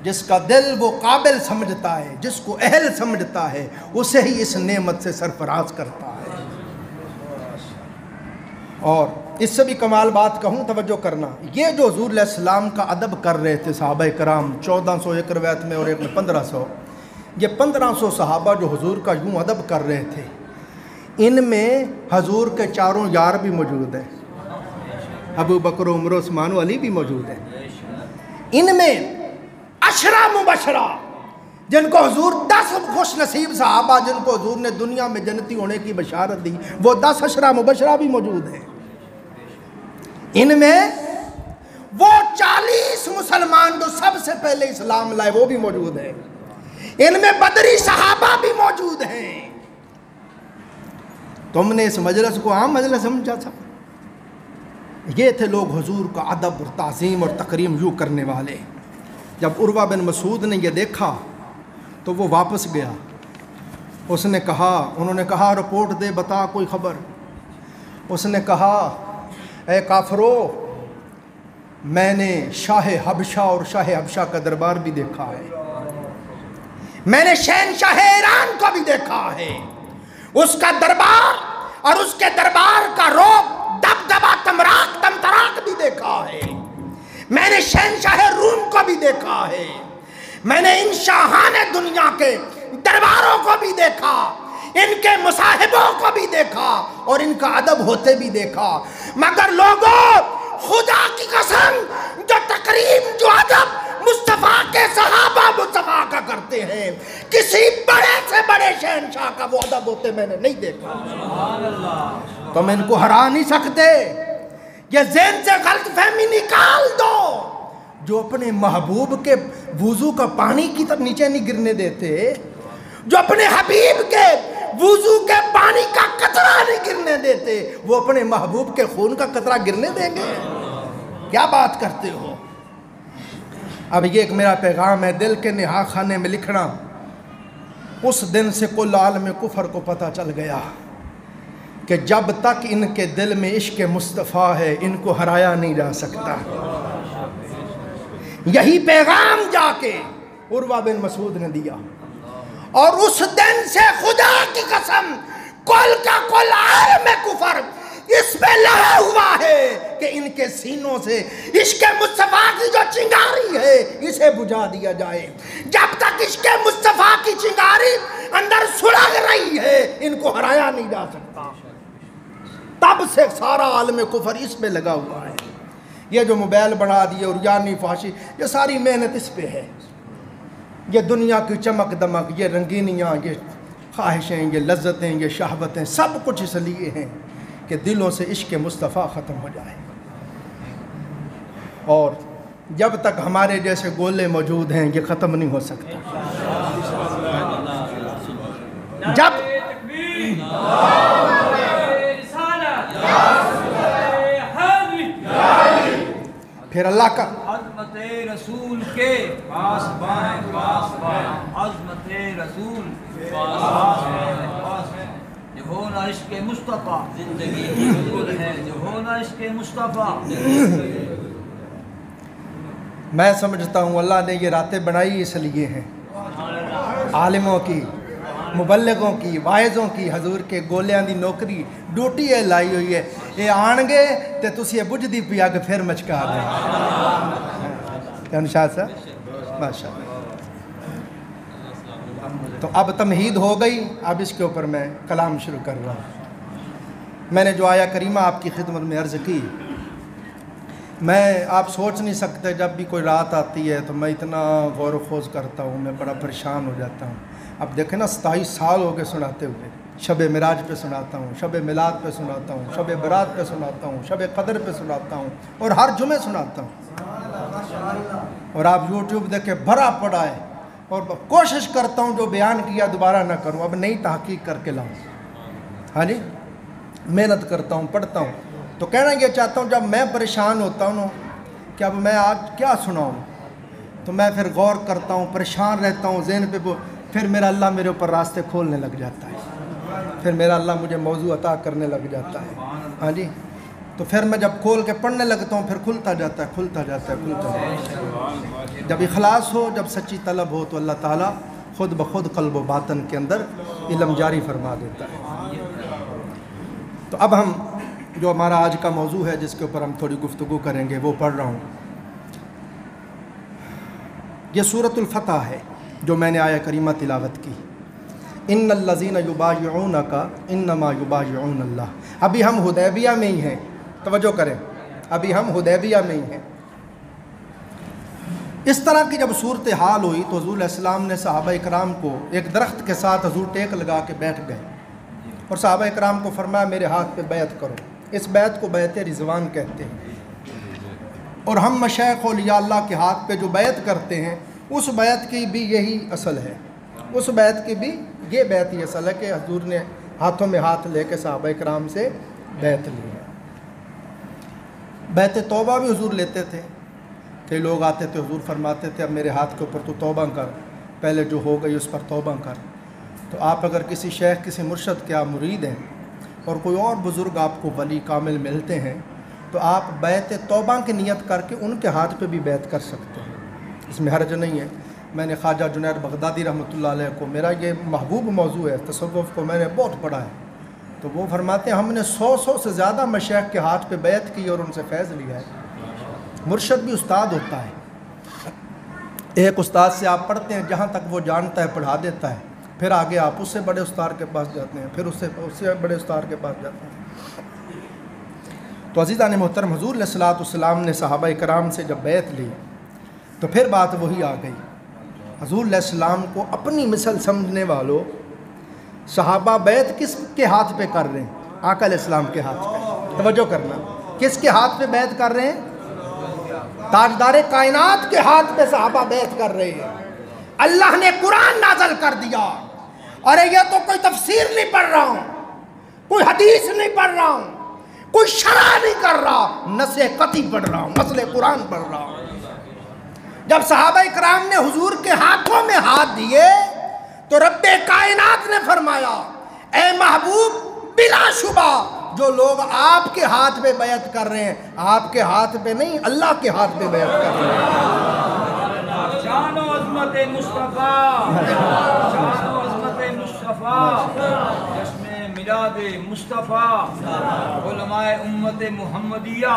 جس کا دل وہ قابل سمجھتا ہے، جس کو اہل سمجھتا ہے، اسے ہی اس نعمت سے سرفراز کرتا ہے۔ اور اس سے بھی کمال بات کہوں، توجہ کرنا، یہ جو حضور علیہ السلام کا ادب کر رہے تھے صحابہ کرام، 1400 ایک روایت میں اور ایک میں 1500، یہ 1500 صحابہ جو حضور کا یوں ادب کر رہے تھے، ان میں حضور کے چاروں یار بھی موجود ہیں، ابو بکر، عمر، عثمان و علی بھی موجود ہیں۔ ان میں 10 مبشرہ، جن کو حضور 10 خوش نصیب صحابہ جن کو حضور نے دنیا میں جنتی ہونے کی بشارت دی، وہ 10 10 مبشرہ بھی موجود ہیں۔ ان میں وہ 40 مسلمان جو سب سے پہلے اسلام لائے وہ بھی موجود ہیں۔ ان میں بدری صحابہ بھی موجود ہیں۔ تم نے اس مجلس کو عام مجلس سمجھا تھا؟ یہ تھے لوگ حضور کا ادب اور تعظیم اور تکریم یوں کرنے والے۔ جب عروہ بن مسعود نے یہ دیکھا تو وہ واپس گیا، اس نے کہا، انہوں نے کہا رپورٹ دے، بتا کوئی خبر۔ اس نے کہا اے کافرو، میں نے شاہ حبشہ اور شاہ حبشہ کا دربار بھی دیکھا ہے، میں نے شہنشاہ ایران کو بھی دیکھا ہے، اس کا دربار اور اس کے دربار کا روب دبدبا تمراق تمتراق بھی دیکھا ہے، میں نے شہنشاہ روم کو بھی دیکھا ہے، میں نے ان شاہان دنیا کے درباروں کو بھی دیکھا، ان کے مصاحبوں کو بھی دیکھا اور ان کا ادب ہوتے بھی دیکھا، مگر لوگوں خدا کی قسم جو تقریب جو ادب مصطفیٰ کے صحابہ مصطفیٰ کا کرتے ہیں، کسی بڑے سے بڑے شہنشاہ کا وہ ادب ہوتے میں نے نہیں دیکھا۔ تم ان کو ہرا نہیں سکتے، یہ ذہن سے غلط فہمی نکال دو۔ جو اپنے محبوب کے وضو کا پانی کی طرف نیچے نہیں گرنے دیتے، جو اپنے حبیب کے وضو کے پانی کا قطرہ نہیں گرنے دیتے، وہ اپنے محبوب کے خون کا قطرہ گرنے دیں گے؟ کیا بات کرتے ہو؟ اب یہ ایک میرا پیغام ہے دل کے نہا خانے میں لکھنا۔ اس دن سے کل عالم کفر کو پتہ چل گیا کہ جب تک ان کے دل میں عشق مصطفیٰ ہے ان کو ہرایا نہیں جا سکتا۔ یہی پیغام جا کے عروہ بن مسعود نے دیا، اور اس دن سے خدا کی قسم کل کا کل عالم کفر اس پہ لگا ہوا ہے کہ ان کے سینوں سے عشق مصطفیٰ کی جو چنگاری ہے اسے بجھا دیا جائے۔ جب تک عشق مصطفیٰ کی چنگاری اندر سلگ رہی ہے ان کو ہرایا نہیں جا سکتا۔ تب سے سارا عالم کفر اس پہ لگا ہوا ہے۔ یہ جو موبائل بنا دیے اور یعنی فحاشی، یہ ساری محنت اس پہ ہے۔ یہ دنیا کی چمک دمک، یہ رنگینیاں، یہ خواہشیں، یہ لذتیں، یہ شہوتیں، سب کچھ اس لیے ہیں کہ دلوں سے عشق مصطفیٰ ختم ہو جائے۔ اور جب تک ہمارے جیسے گولے موجود ہیں یہ ختم نہیں ہو سکتا۔ جب پھر اللہ کا عظمت رسول کے پاس بائیں پاس بائیں، عظمت رسول پاس بائیں پاس بائیں، جو ہونا عشق مصطفیٰ زندگی بالکل ہے، جو ہونا عشق مصطفیٰ۔ میں سمجھتا ہوں اللہ نے یہ راتیں بنائی اس لیے ہیں، عالموں کی، مبلغوں کی، واعظوں کی، حضور کے گولیاں دی نوکری ڈیوٹی ہے لائی ہوئی ہے۔ یہ آن گے تے تسی بجھ دی پی اگ پھر مچکا دیں۔ کیا شاہ صاحب ماشاء اللہ۔ تو اب تمہید ہو گئی، اب اس کے اوپر میں کلام شروع کر رہا ہوں۔ میں نے جو آیا کریمہ آپ کی خدمت میں عرض کی، میں آپ سوچ نہیں سکتے جب بھی کوئی رات آتی ہے تو میں اتنا غور و خوض کرتا ہوں، میں بڑا پریشان ہو جاتا ہوں۔ اب دیکھیں نا 27 سال ہو گئے سناتے ہوئے، شب معراج پہ سناتا ہوں، شب میلاد پہ سناتا ہوں، شب برات پہ سناتا ہوں، شب قدر پہ سناتا ہوں، اور ہر جمعے سناتا ہوں۔ اور آپ یوٹیوب دیکھیں بھرا پڑا ہے، اور کوشش کرتا ہوں جو بیان کیا دوبارہ نہ کروں، اب نئی تحقیق کر کے لاؤں۔ ہاں جی، محنت کرتا ہوں، پڑھتا ہوں۔ تو کہنا یہ چاہتا ہوں جب میں پریشان ہوتا ہوں کہ اب میں آج کیا سناؤں، تو میں پھر غور کرتا ہوں، پریشان رہتا ہوں، ذہن پہ پھر میرا اللہ میرے اوپر راستے کھولنے لگ جاتا ہے، پھر میرا اللہ مجھے موضوع عطا کرنے لگ جاتا ہے۔ ہاں جی، تو پھر میں جب کھول کے پڑھنے لگتا ہوں پھر کھلتا جاتا ہے، کھلتا جاتا ہے، کھلتا جاتا ہے۔ جب اخلاص ہو، جب سچی طلب ہو تو اللہ تعالیٰ خود بخود قلب و باطن کے اندر علم جاری فرما دیتا ہے۔ تو اب ہم جو ہمارا آج کا موضوع ہے جس کے اوپر ہم تھوڑی گفتگو کریں گے وہ پڑھ رہا ہوں۔ یہ سورۃ الفتح ہے جو میں نے آیہ کریمہ تلاوت کی۔ ان الذین یبایعونک انما یبایعون اللہ۔ ابھی ہم حدیبیہ میں ہی ہیں، توجہ کریں، ابھی ہم حدیبیہ میں ہی ہیں۔ اس طرح کی جب صورتحال ہوئی تو حضور علیہ السلام نے صحابہ اکرام کو ایک درخت کے ساتھ حضور ٹیک لگا کے بیٹھ گئے، اور صحابہ اکرام کو فرمایا میرے ہاتھ پہ بیعت کرو۔ اس بیعت کو بیعت رضوان کہتے ہیں، اور ہم مشائخ اولیاء اللہ کے ہاتھ پہ جو بیعت کرتے ہیں اس بیعت کی بھی یہی اصل ہے، اس بیعت کی بھی یہ بیعت ہی اصل ہے کہ حضور نے ہاتھوں میں ہاتھ لے کے صحابہ اکرام سے بیعت لی ہے۔ بیعت توبہ بھی حضور لیتے تھے، کئی لوگ آتے تھے حضور فرماتے تھے اب میرے ہاتھ کے اوپر تو توبہ کر، پہلے جو ہو گئی اس پر توبہ کر۔ تو آپ اگر کسی شیخ کسی مرشد کے آپ مرید ہیں اور کوئی اور بزرگ آپ کو ولی کامل ملتے ہیں تو آپ بیعت توبہ کی نیت کر کے ان کے ہاتھ پہ بھی بیعت کر سکتے ہیں، اس میں حرج نہیں ہے۔ میں نے خواجہ جنید بغدادی رحمۃ اللہ علیہ کو، میرا یہ محبوب موضوع ہے، تصوف کو میں نے بہت پڑھا ہے، تو وہ فرماتے ہیں ہم نے 100 سے زیادہ مشائخ کے ہاتھ پہ بیعت کی اور ان سے فیض لیا ہے۔ مرشد بھی استاد ہوتا ہے، ایک استاد سے آپ پڑھتے ہیں جہاں تک وہ جانتا ہے پڑھا دیتا ہے، پھر آگے آپ اس سے بڑے استاد کے پاس جاتے ہیں، پھر اس سے بڑے استاد کے پاس جاتے ہیں۔ تو عزیزان محترم، حضور علیہ السلام نے صحابہ کرام سے جب بیعت لی تو پھر بات وہی آ گئی۔ حضور علیہ السلام کو اپنی مثل سمجھنے والوں، صحابہ بیعت کس کے ہاتھ پہ کر رہے ہیں؟ آقا علیہ السلام کے ہاتھ پہ۔ توجہ کرنا، کس کے ہاتھ پہ بیعت کر رہے ہیں؟ تاجدار کائنات کے ہاتھ پہ صحابہ بیعت کر رہے ہیں۔ اللہ نے قرآن نازل کر دیا، ارے یہ تو کوئی تفسیر نہیں پڑھ رہا ہوں، کوئی حدیث نہیں پڑھ رہا ہوں، کوئی شرح نہیں کر رہا، نص قطعی پڑھ رہا ہوں، مسئلہ قرآن پڑھ رہا ہوں۔ جب صحابہ اکرام نے حضور کے ہاتھوں میں ہاتھ دیے تو رب کائنات نے فرمایا اے محبوب بلا شبہ جو لوگ آپ کے ہاتھ پہ بیعت کر رہے ہیں، آپ کے ہاتھ پہ نہیں اللہ کے ہاتھ پہ بیعت کر رہے ہیں۔ شان و عظمت مصطفیٰ، شان و عظمت مصطفیٰ، جشن میلاد مصطفیٰ، علماء امت محمدیہ۔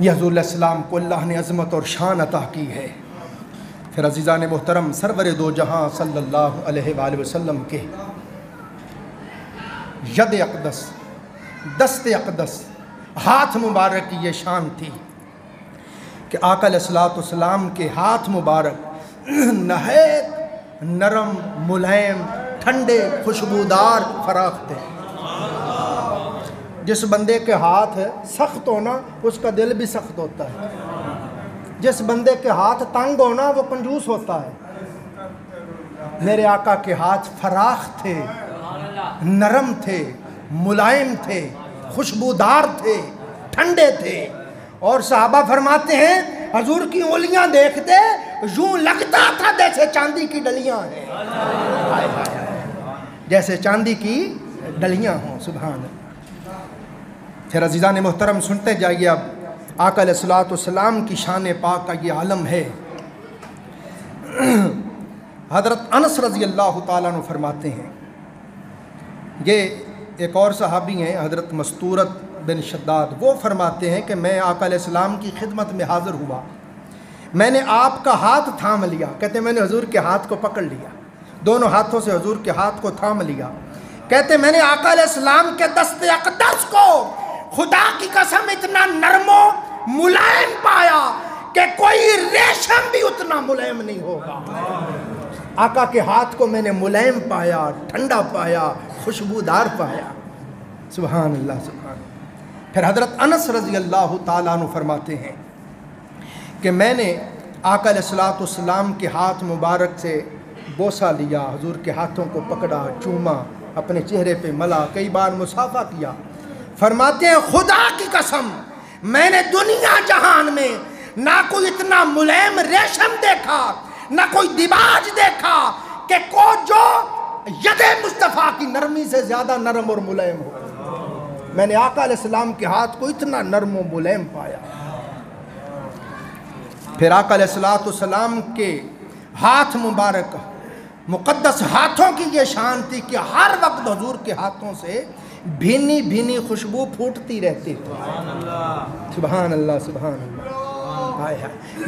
یہ حضور علیہ السلام کو اللہ نے عظمت اور شان عطا کی ہے۔ پھر عزیزان محترم، سرور دو جہاں صلی اللہ علیہ وآلہ وسلم کے ید اقدس، دست اقدس، ہاتھ مبارک کی یہ شان تھی کہ آقا علیہ السلام کے ہاتھ مبارک نہایت نرم، ملائم، ٹھنڈے، خوشبودار، فراخ تھے۔ جس بندے کے ہاتھ سخت ہونا اس کا دل بھی سخت ہوتا ہے، جس بندے کے ہاتھ تنگ ہونا وہ کنجوس ہوتا ہے۔ میرے آقا کے ہاتھ فراخ تھے، نرم تھے، ملائم تھے، خوشبودار تھے، ٹھنڈے تھے، اور صحابہ فرماتے ہیں حضور کی انگلیاں دیکھتے یوں لگتا تھا جیسے چاندی کی ڈلیاں ہیں، جیسے چاندی کی ڈلیاں ہوں۔ سبحان اللہ۔ پھر عزیزان محترم سنتے جائیے، اب آقا علیہ السلام کی شان پاک کا یہ عالم ہے۔ حضرت انس رضی اللہ تعالیٰ عنہ فرماتے ہیں، یہ ایک اور صحابی ہیں حضرت مستورت بن شداد، وہ فرماتے ہیں کہ میں آقا علیہ السلام کی خدمت میں حاضر ہوا، میں نے آپ کا ہاتھ تھام لیا، کہتے ہیں میں نے حضور کے ہاتھ کو پکڑ لیا، دونوں ہاتھوں سے حضور کے ہاتھ کو تھام لیا، کہتے ہیں میں نے آقا علیہ السلام کے دست اقدس کو خدا کی قسم اتنا نرم و ملائم پایا کہ کوئی ریشم بھی اتنا ملائم نہیں ہوگا۔ آقا کے ہاتھ کو میں نے ملائم پایا، ٹھنڈا پایا، خوشبودار پایا۔ سبحان اللہ، سبحان اللہ۔ پھر حضرت انس رضی اللہ تعالیٰ عنہ فرماتے ہیں کہ میں نے آقا علیہ السلام کے ہاتھ مبارک سے بوسہ لیا، حضور کے ہاتھوں کو پکڑا، چوما، اپنے چہرے پہ ملا، کئی بار مصافحہ کیا۔ فرماتے ہیں خدا کی قسم میں نے دنیا جہان میں نہ کوئی اتنا ملائم ریشم دیکھا، نہ کوئی دیباج دیکھا کہ جو ید مصطفیٰ کی نرمی سے زیادہ نرم اور ملائم ہو۔ میں نے آقا علیہ السلام کے ہاتھ کو اتنا نرم و ملائم پایا۔ پھر آقا علیہ السلام کے ہاتھ مبارک، مقدس ہاتھوں کی یہ شان تھی کہ ہر وقت حضور کے ہاتھوں سے بھینی بھینی خوشبو پھوٹتی رہتی تھی۔ سبحان اللہ، سبحان اللہ۔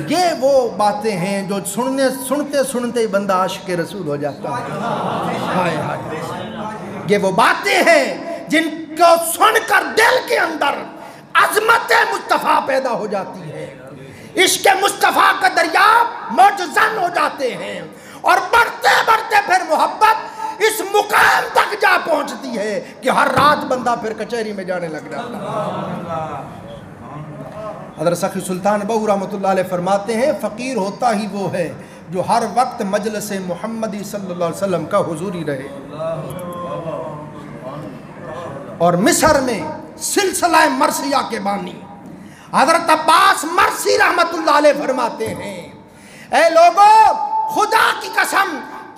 یہ وہ باتیں ہیں جو سنتے سنتے بندہ عاشق رسول ہو جاتا ہے۔ یہ وہ باتیں ہیں جن کو سن کر دل کے اندر عظمت مصطفیٰ پیدا ہو جاتی ہے، عشق مصطفیٰ کا دریا موجزن ہو جاتے ہیں، اور بڑھتے بڑھتے پھر محبت اس مقام تک جا پہنچتی ہے کہ ہر رات بندہ پھر کچہری میں جانے لگ جاتا ہے۔ حضرت سخی سلطان بہو رحمۃ اللہ علیہ فرماتے ہیں فقیر ہوتا ہی وہ ہے جو ہر وقت مجلس محمدی صلی اللہ علیہ وسلم کا حضوری رہے۔ اور مصر میں سلسلہ مرثیہ کے بانی حضرت عباس مرثی رحمۃ اللہ علیہ فرماتے ہیں اے لوگو، خدا کی قسم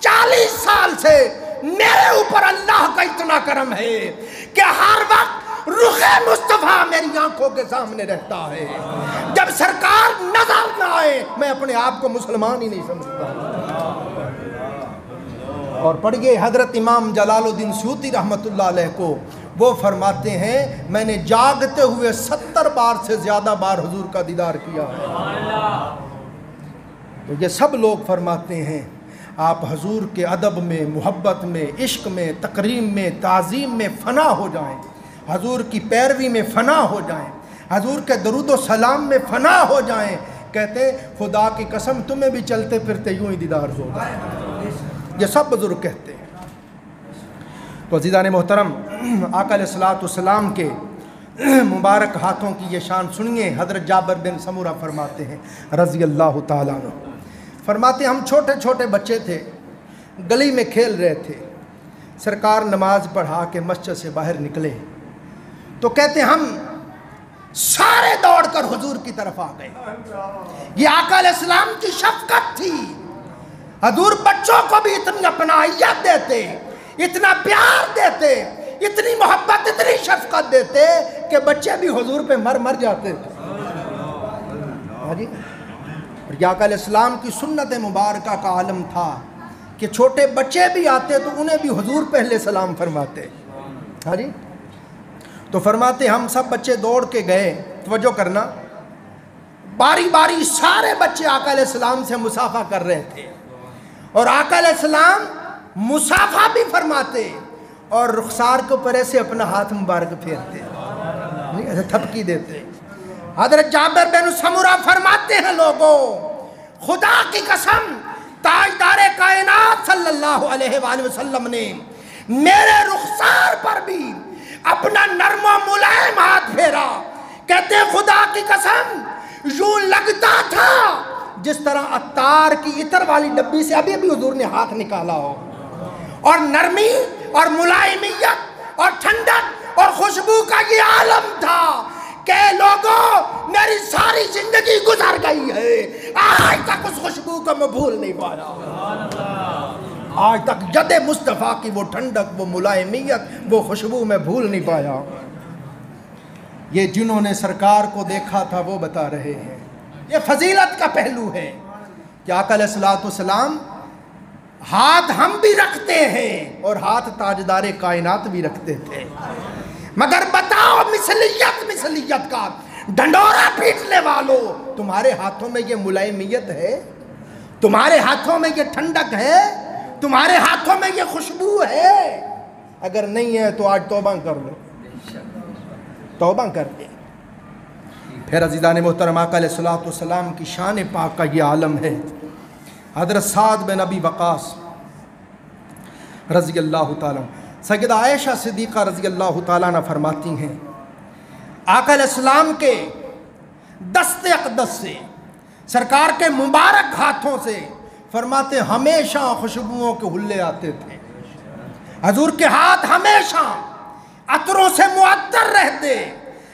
40 سال سے میرے اوپر اللہ کا اتنا کرم ہے کہ ہر وقت رخ مصطفیٰ میری آنکھوں کے سامنے رہتا ہے۔ جب سرکار نظر نہ آئے میں اپنے آپ کو مسلمان ہی نہیں سمجھتا۔ اور پڑھیے حضرت امام جلال الدین سیوطی رحمۃ اللہ علیہ کو، وہ فرماتے ہیں میں نے جاگتے ہوئے 70 بار سے زیادہ بار حضور کا دیدار کیا ہے۔ تو یہ سب لوگ فرماتے ہیں آپ حضور کے ادب میں، محبت میں، عشق میں، تکریم میں، تعظیم میں فنا ہو جائیں، حضور کی پیروی میں فنا ہو جائیں، حضور کے درود و سلام میں فنا ہو جائیں، کہتے خدا کی قسم تمہیں بھی چلتے پھرتے یوں ہی دیدار ہوگا۔ یہ سب بزرگ کہتے ہیں۔ تو عزیزان محترم، آقا علیہ السلام کے مبارک ہاتھوں کی یہ شان سنیے۔ حضرت جابر بن سمورہ فرماتے ہیں رضی اللہ تعالیٰ عنہ، فرماتے ہم چھوٹے چھوٹے بچے تھے، گلی میں کھیل رہے تھے، سرکار نماز پڑھا کے مسجد سے باہر نکلے تو کہتے ہم سارے دوڑ کر حضور کی طرف آ گئے۔ یہ آقا علیہ السلام کی شفقت تھی، حضور بچوں کو بھی اتنی اپنائیت دیتے، اتنا پیار دیتے، اتنی محبت، اتنی شفقت دیتے کہ بچے بھی حضور پہ مر جاتے تھے۔ اور یہ آقا علیہ السلام کی سنت مبارکہ کا عالم تھا کہ چھوٹے بچے بھی آتے تو انہیں بھی حضور پہلے سلام فرماتے۔ ہاں جی، تو فرماتے ہم سب بچے دوڑ کے گئے، توجہ کرنا، باری باری سارے بچے آقا علیہ السلام سے مصافحہ کر رہے تھے، اور آقا علیہ السلام مصافحہ بھی فرماتے اور رخسار کے اوپر ایسے اپنا ہاتھ مبارک پھیرتے، ایسے تھپکی دیتے۔ حضرت جابر بن سمرہ فرماتے ہیں لوگوں، خدا کی قسم تاجدار کائنات صلی اللہ علیہ وآلہ وسلم نے میرے رخسار پر بھی اپنا نرم و ملائم ہاتھ پھیرا، کہتے ہیں خدا کی قسم یوں لگتا تھا جس طرح عطار کی عطر والی ڈبی سے ابھی حضور نے ہاتھ نکالا ہو، اور نرمی اور ملائمیت اور ٹھنڈک اور خوشبو کا یہ عالم تھا کہ لوگوں میری ساری زندگی گزر گئی ہے، آج تک اس خوشبو کو میں بھول نہیں پایا، آج تک ید مصطفیٰ کی وہ ٹھنڈک، وہ ملائمیت، وہ خوشبو میں بھول نہیں پایا۔ یہ جنہوں نے سرکار کو دیکھا تھا وہ بتا رہے ہیں، یہ فضیلت کا پہلو ہے کہ آقا علیہ السلام ہاتھ ہم بھی رکھتے ہیں اور ہاتھ تاجدار کائنات بھی رکھتے تھے، مگر بتاؤ مثلیت کا ڈنڈورا پیٹنے والوں، تمہارے ہاتھوں میں یہ ملائمیت ہے؟ تمہارے ہاتھوں میں یہ ٹھنڈک ہے؟ تمہارے ہاتھوں میں یہ خوشبو ہے؟ اگر نہیں ہے تو آج توبہ کر لو، توبہ کر لے۔ پھر عزیزان محترم آقا علیہ السلام کی شان پاک کا یہ عالم ہے۔ حضرت سعد بن ابی وقاص رضی اللہ تعالیٰ، سیدہ عائشہ صدیقہ رضی اللہ تعالیٰ عنہ فرماتی ہیں، آقا علیہ السلام کے دست اقدس سے، سرکار کے مبارک ہاتھوں سے، فرماتے ہمیشہ خوشبوؤں کے حلے آتے تھے، حضور کے ہاتھ ہمیشہ عطروں سے معطر رہتے۔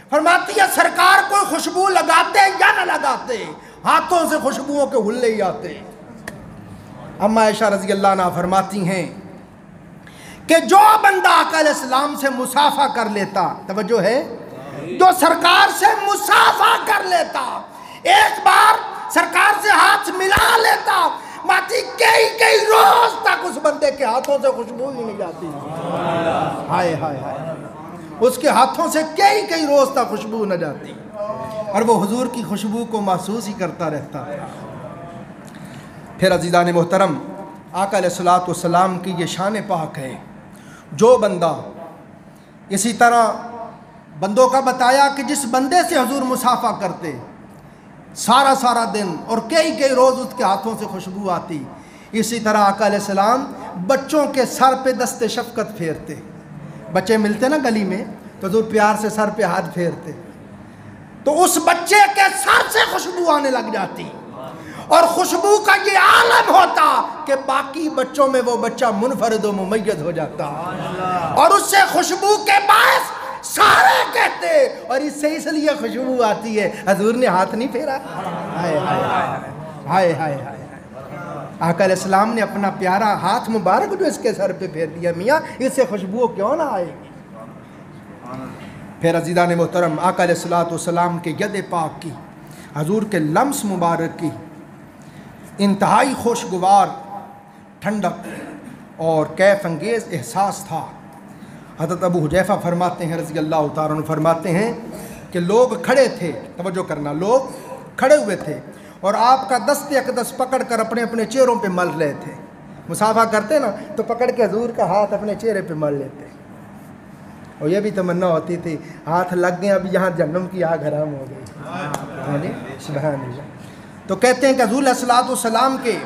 فرماتی ہے سرکار کوئی خوشبو لگاتے یا نہ لگاتے، ہاتھوں سے خوشبوؤں کے حلے ہی آتے۔ اما عائشہ رضی اللہ عنہ فرماتی ہیں کہ جو بندہ آقا علیہ السلام سے مصافحہ کر لیتا، توجہ ہے، جو سرکار سے مصافحہ کر لیتا، ایک بار سرکار سے ہاتھ ملا لیتا، ماتی کئی روز تک اس بندے کے ہاتھوں سے خوشبو ہی نہیں جاتی، ہائے ہائے ہائے، اس کے ہاتھوں سے کئی روز تک خوشبو نہ جاتی، اور وہ حضور کی خوشبو کو محسوس ہی کرتا رہتا۔ پھر عزیزان محترم آقا علیہ السلام کی یہ شان پاک ہے، جو بندہ اسی طرح بندوں کا بتایا کہ جس بندے سے حضور مصافحہ کرتے، سارا دن اور کئی روز اس کے ہاتھوں سے خوشبو آتی، اسی طرح آقا علیہ السلام بچوں کے سر پہ دست شفقت پھیرتے۔ بچے ملتے نا گلی میں تو حضور پیار سے سر پہ ہاتھ پھیرتے، تو اس بچے کے سر سے خوشبو آنے لگ جاتی، اور خوشبو کا یہ عالم ہوتا کہ باقی بچوں میں وہ بچہ منفرد و ممیز ہو جاتا، اور اس سے خوشبو کے باعث سارے کہتے، اور اس لیے خوشبو آتی ہے حضور نے ہاتھ نہیں پھیرا، ہائے ہائے ہائے ہائے ہائے۔ آقا علیہ السلام نے اپنا پیارا ہاتھ مبارک جو اس کے سر پہ پھیر دیا، میاں اس سے خوشبو کیوں نہ آئے گی۔ پھر عزیزان محترم آقا علیہ السلام کے ید پاک کی، حضور کے لمس مبارک کی انتہائی خوشگوار ٹھنڈک اور کیف انگیز احساس تھا۔ حضرت ابو حذیفہ فرماتے ہیں رضی اللہ تعالیٰ عنہ، فرماتے ہیں کہ لوگ کھڑے تھے، توجہ کرنا، لوگ کھڑے ہوئے تھے اور آپ کا دست اقدس پکڑ کر اپنے چہروں پہ مل رہے تھے۔ مصافحہ کرتے نا تو پکڑ کے حضور کا ہاتھ اپنے چہرے پہ مل لیتے، اور یہ بھی تمنا ہوتی تھی ہاتھ لگ گئے اب یہاں جہنم کی آگ حرام ہو گئی، سبحان اللہ۔ تو کہتے ہیں کہ حضور علیہ السلام کے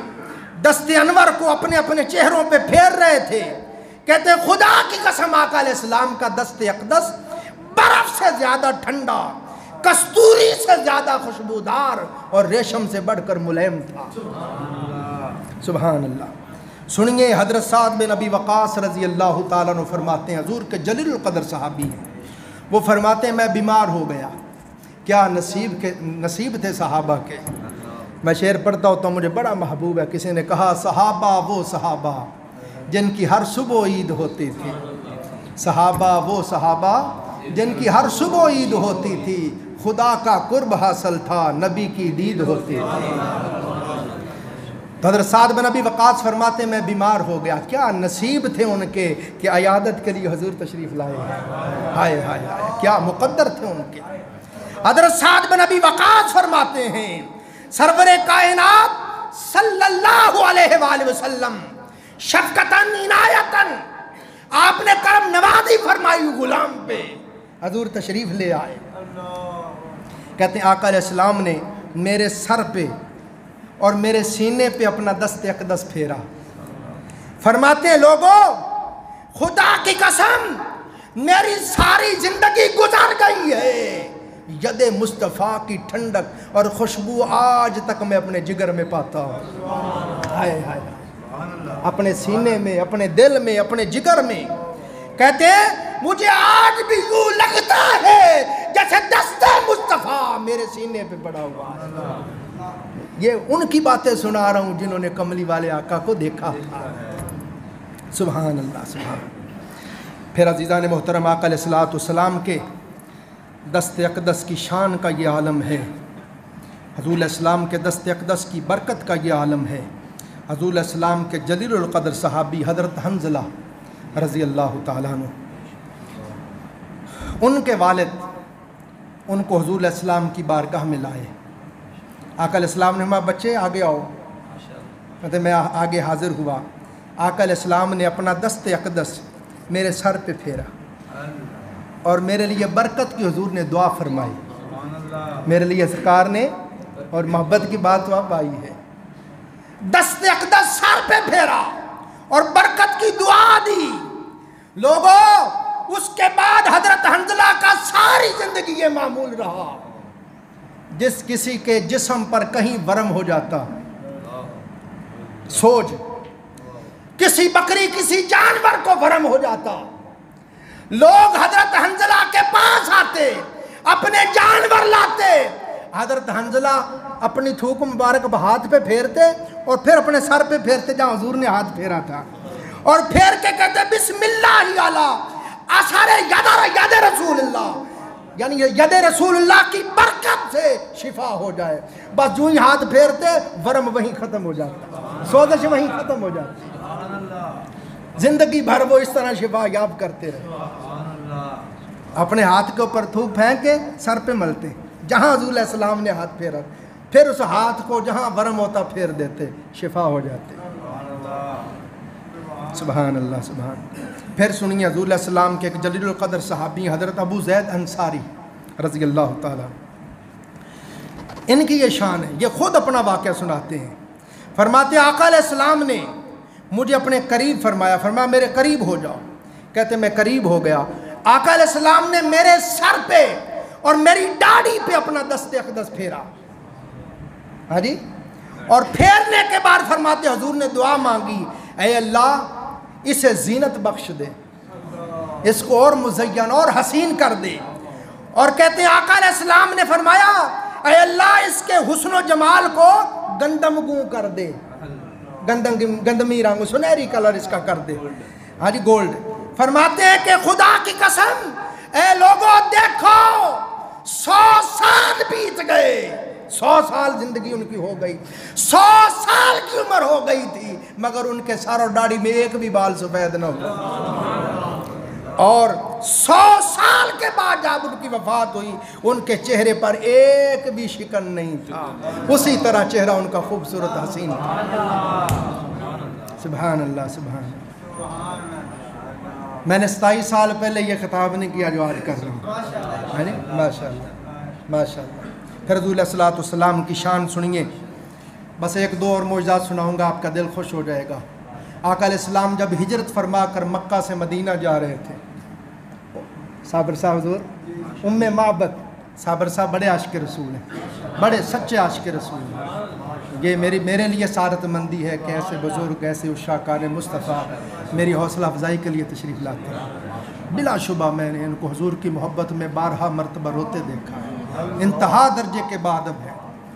دست انور کو اپنے چہروں پہ پھیر رہے تھے، کہتے ہیں خدا کی قسم آقا علیہ السلام کا دست اقدس برف سے زیادہ ٹھنڈا، کستوری سے زیادہ خوشبودار اور ریشم سے بڑھ کر ملائم تھا، سبحان اللہ۔ سنیے حضرت سعد بن ابی وقاص رضی اللہ تعالیٰ عنہ فرماتے ہیں، حضور کے جلیل القدر صحابی ہیں، وہ فرماتے ہیں میں بیمار ہو گیا، کیا نصیب تھے صحابہ کے۔ میں شعر پڑھتا ہوتا ہوں، مجھے بڑا محبوب ہے۔ کسی نے کہا صحابہ وہ صحابہ جن کی ہر صبح عید ہوتی تھی، صحابہ وہ صحابہ جن کی ہر صبح عید ہوتی تھی، خدا کا قرب حاصل تھا نبی کی دید ہوتی تھی۔ تو حضرت سعد بن ابی وقاص فرماتے میں بیمار ہو گیا، کیا نصیب تھے ان کے کہ عیادت کے لیے حضور تشریف لائے ہیں، ہائے ہائے ہائے، کیا مقدر تھے ان کے۔ حضرت سعد بن ابی وقاص فرماتے ہیں سرور کائنات صلی اللہ علیہ وآلہ وسلم شفقتاً عنایتاً آپ نے کرم نوازی فرمائی غلام پہ. حضور تشریف لے آئے. کہتے ہیں آقا علیہ السلام نے میرے سر پہ اور میرے سینے پہ اپنا دست اقدس پھیرا. فرماتے ہیں لوگوں خدا کی قسم میری ساری زندگی گزر گئی ہے ید مصطفیٰ کی ٹھنڈک اور خوشبو آج تک میں اپنے جگر میں پاتا ہوں. ہائے ہائے اپنے سینے میں, اپنے دل میں, اپنے جگر میں. کہتے ہیں مجھے آج بھی یوں لگتا ہے جیسے دست مصطفیٰ میرے سینے پہ پڑا ہوا. یہ ان کی باتیں سنا رہا ہوں جنہوں نے کملی والے آقا کو دیکھا تھا. سبحان اللہ سبحان. پھر عزیزان محترم آقا علیہ السلام کے دست اقدس کی شان کا یہ عالم ہے. حضور علیہ السلام کے دست اقدس کی برکت کا یہ عالم ہے. حضور علیہ السلام کے جلیل القدر صحابی حضرت حنظلہ رضی اللہ تعالیٰ عنہ, ان کے والد ان کو حضور علیہ السلام کی بارگاہ میں لائے. آقا علیہ السلام نے فرمایا بچے آگے آؤ. کہتے میں آگے حاضر ہوا. آقا علیہ السلام نے اپنا دست اقدس میرے سر پہ پھیرا اور میرے لیے برکت کی حضور نے دعا فرمائی. میرے لیے سرکار نے, اور محبت کی بات تو اب آئی ہے, دست اقدس سر پہ پھیرا اور برکت کی دعا دی. لوگوں اس کے بعد حضرت حنظلہ کا ساری زندگی یہ معمول رہا. جس کسی کے جسم پر کہیں ورم ہو جاتا, سوج, کسی بکری کسی جانور کو ورم ہو جاتا, لوگ حضرت حنظلہ کے پاس آتے, اپنے جانور لاتے. حضرت حنظلہ اپنی تھوک مبارک ہاتھ پہ پھیرتے اور پھر اپنے سر پہ پھیرتے جہاں حضور نے ہاتھ پھیرا تھا, اور پھیر کے کہتے بسم اللہ علی اثر ید رسول اللہ, یعنی ید رسول اللہ کی برکت سے شفا ہو جائے. بس جو ہی ہاتھ پھیرتے ورم وہیں ختم ہو جاتا, سوزش وہیں ختم ہو جاتی. زندگی بھر وہ اس طرح شفا یاب کرتے رہے. اپنے ہاتھ کے اوپر تھوک پھینک کے سر پہ ملتے, جہاں حضور علیہ السلام نے ہاتھ پھیرا پھر اس ہاتھ کو جہاں ورم ہوتا پھیر دیتے, شفا ہو جاتے. سبحان اللہ سبحان. پھر سنیے حضور علیہ السلام کے ایک جلیل القدر صحابی حضرت ابو زید انصاری رضی اللہ تعالی, ان کی یہ شان ہے. یہ خود اپنا واقعہ سناتے ہیں. فرماتے آقا علیہ السلام نے مجھے اپنے قریب فرمایا, فرمایا میرے قریب ہو جاؤ. کہتے میں قریب ہو گیا. آقا علیہ السلام نے میرے سر پہ اور میری داڑھی پہ اپنا دست اقدس پھیرا. ہاں جی. اور پھیرنے کے بعد فرماتے حضور نے دعا مانگی, اے اللہ اسے زینت بخش دے, اس کو اور مزین اور حسین کر دے. اور کہتے ہیں آقا علیہ السلام نے فرمایا اے اللہ اس کے حسن و جمال کو گندم گوں کر دے, گندمی رنگ سنہری کلر اس کا کر دے. ہاں جی گولڈ. فرماتے ہیں کہ خدا کی قسم اے لوگوں دیکھو 100 سال بیت گئے, 100 سال زندگی ان کی ہو گئی, 100 سال کی عمر ہو گئی تھی, مگر ان کے سر اور داڑھی میں ایک بھی بال سفید نہ ہوا. اور 100 سال کے بعد جب ان کی وفات ہوئی ان کے چہرے پر ایک بھی شکن نہیں تھا, اسی طرح چہرہ ان کا خوبصورت حسین تھا. سبحان اللہ سبحان. میں نے 27 سال پہلے یہ خطاب نہیں کیا جو آج کر رہا ہوں. ماشاء اللہ ماشاء اللہ. پھر حضور علیہ السلام کی شان سنیے. بس ایک دو اور معجزات سناؤں گا, آپ کا دل خوش ہو جائے گا. آقا علیہ السلام جب ہجرت فرما کر مکہ سے مدینہ جا رہے تھے, صابر صاحب حضور ام معبد صابر صاحب بڑے عاشق رسول ہیں, بڑے سچے عاشق رسول ہیں. یہ میرے لیے سعادت مندی ہے کہ ایسے بزرگ ایسے عشاقان مصطفیٰ میری حوصلہ افزائی کے لیے تشریف لاتے ہیں. بلا شبہ میں نے ان کو حضور کی محبت میں 12 مرتبہ روتے دیکھا ہے. انتہا درجے کے باادب ہیں,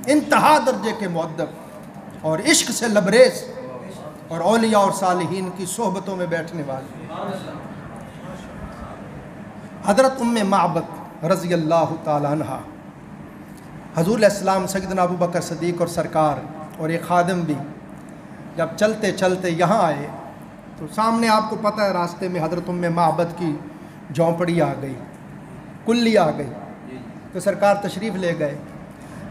انتہا درجے کے مؤدب اور عشق سے لبریز, اور اولیاء اور صالحین کی صحبتوں میں بیٹھنے والے. حضرت ام معبد رضی اللہ تعالی عنہ, حضور علیہ السلام, سیدنا ابو بکر صدیق اور سرکار اور ایک خادم بھی جب چلتے چلتے یہاں آئے تو سامنے آپ کو پتہ ہے راستے میں حضرت ام معبد کی جھونپڑی آ گئی, کلی آ گئی. تو سرکار تشریف لے گئے.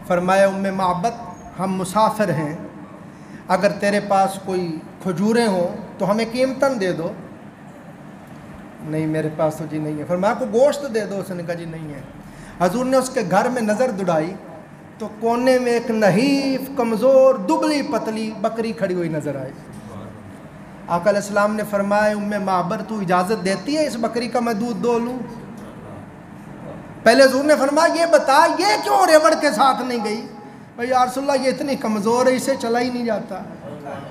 فرمایا ام معبد ہم مسافر ہیں, اگر تیرے پاس کوئی کھجوریں ہوں تو ہمیں قیمتاً دے دو. نہیں میرے پاس تو جی نہیں ہے. فرمایا کو گوشت دے دو. اس نے کہا جی نہیں ہے. حضور نے اس کے گھر میں نظر دوڑائی تو کونے میں ایک نحیف کمزور دبلی پتلی بکری کھڑی ہوئی نظر آئی. آقا علیہ السلام نے فرمایا ام معبر تو اجازت دیتی ہے اس بکری کا میں دودھ دو لوں؟ پہلے حضور نے فرمایا یہ بتا یہ کیوں ریوڑ کے ساتھ نہیں گئی؟ بھائی یا رسول اللہ یہ اتنی کمزور ہے اسے چلا ہی نہیں جاتا,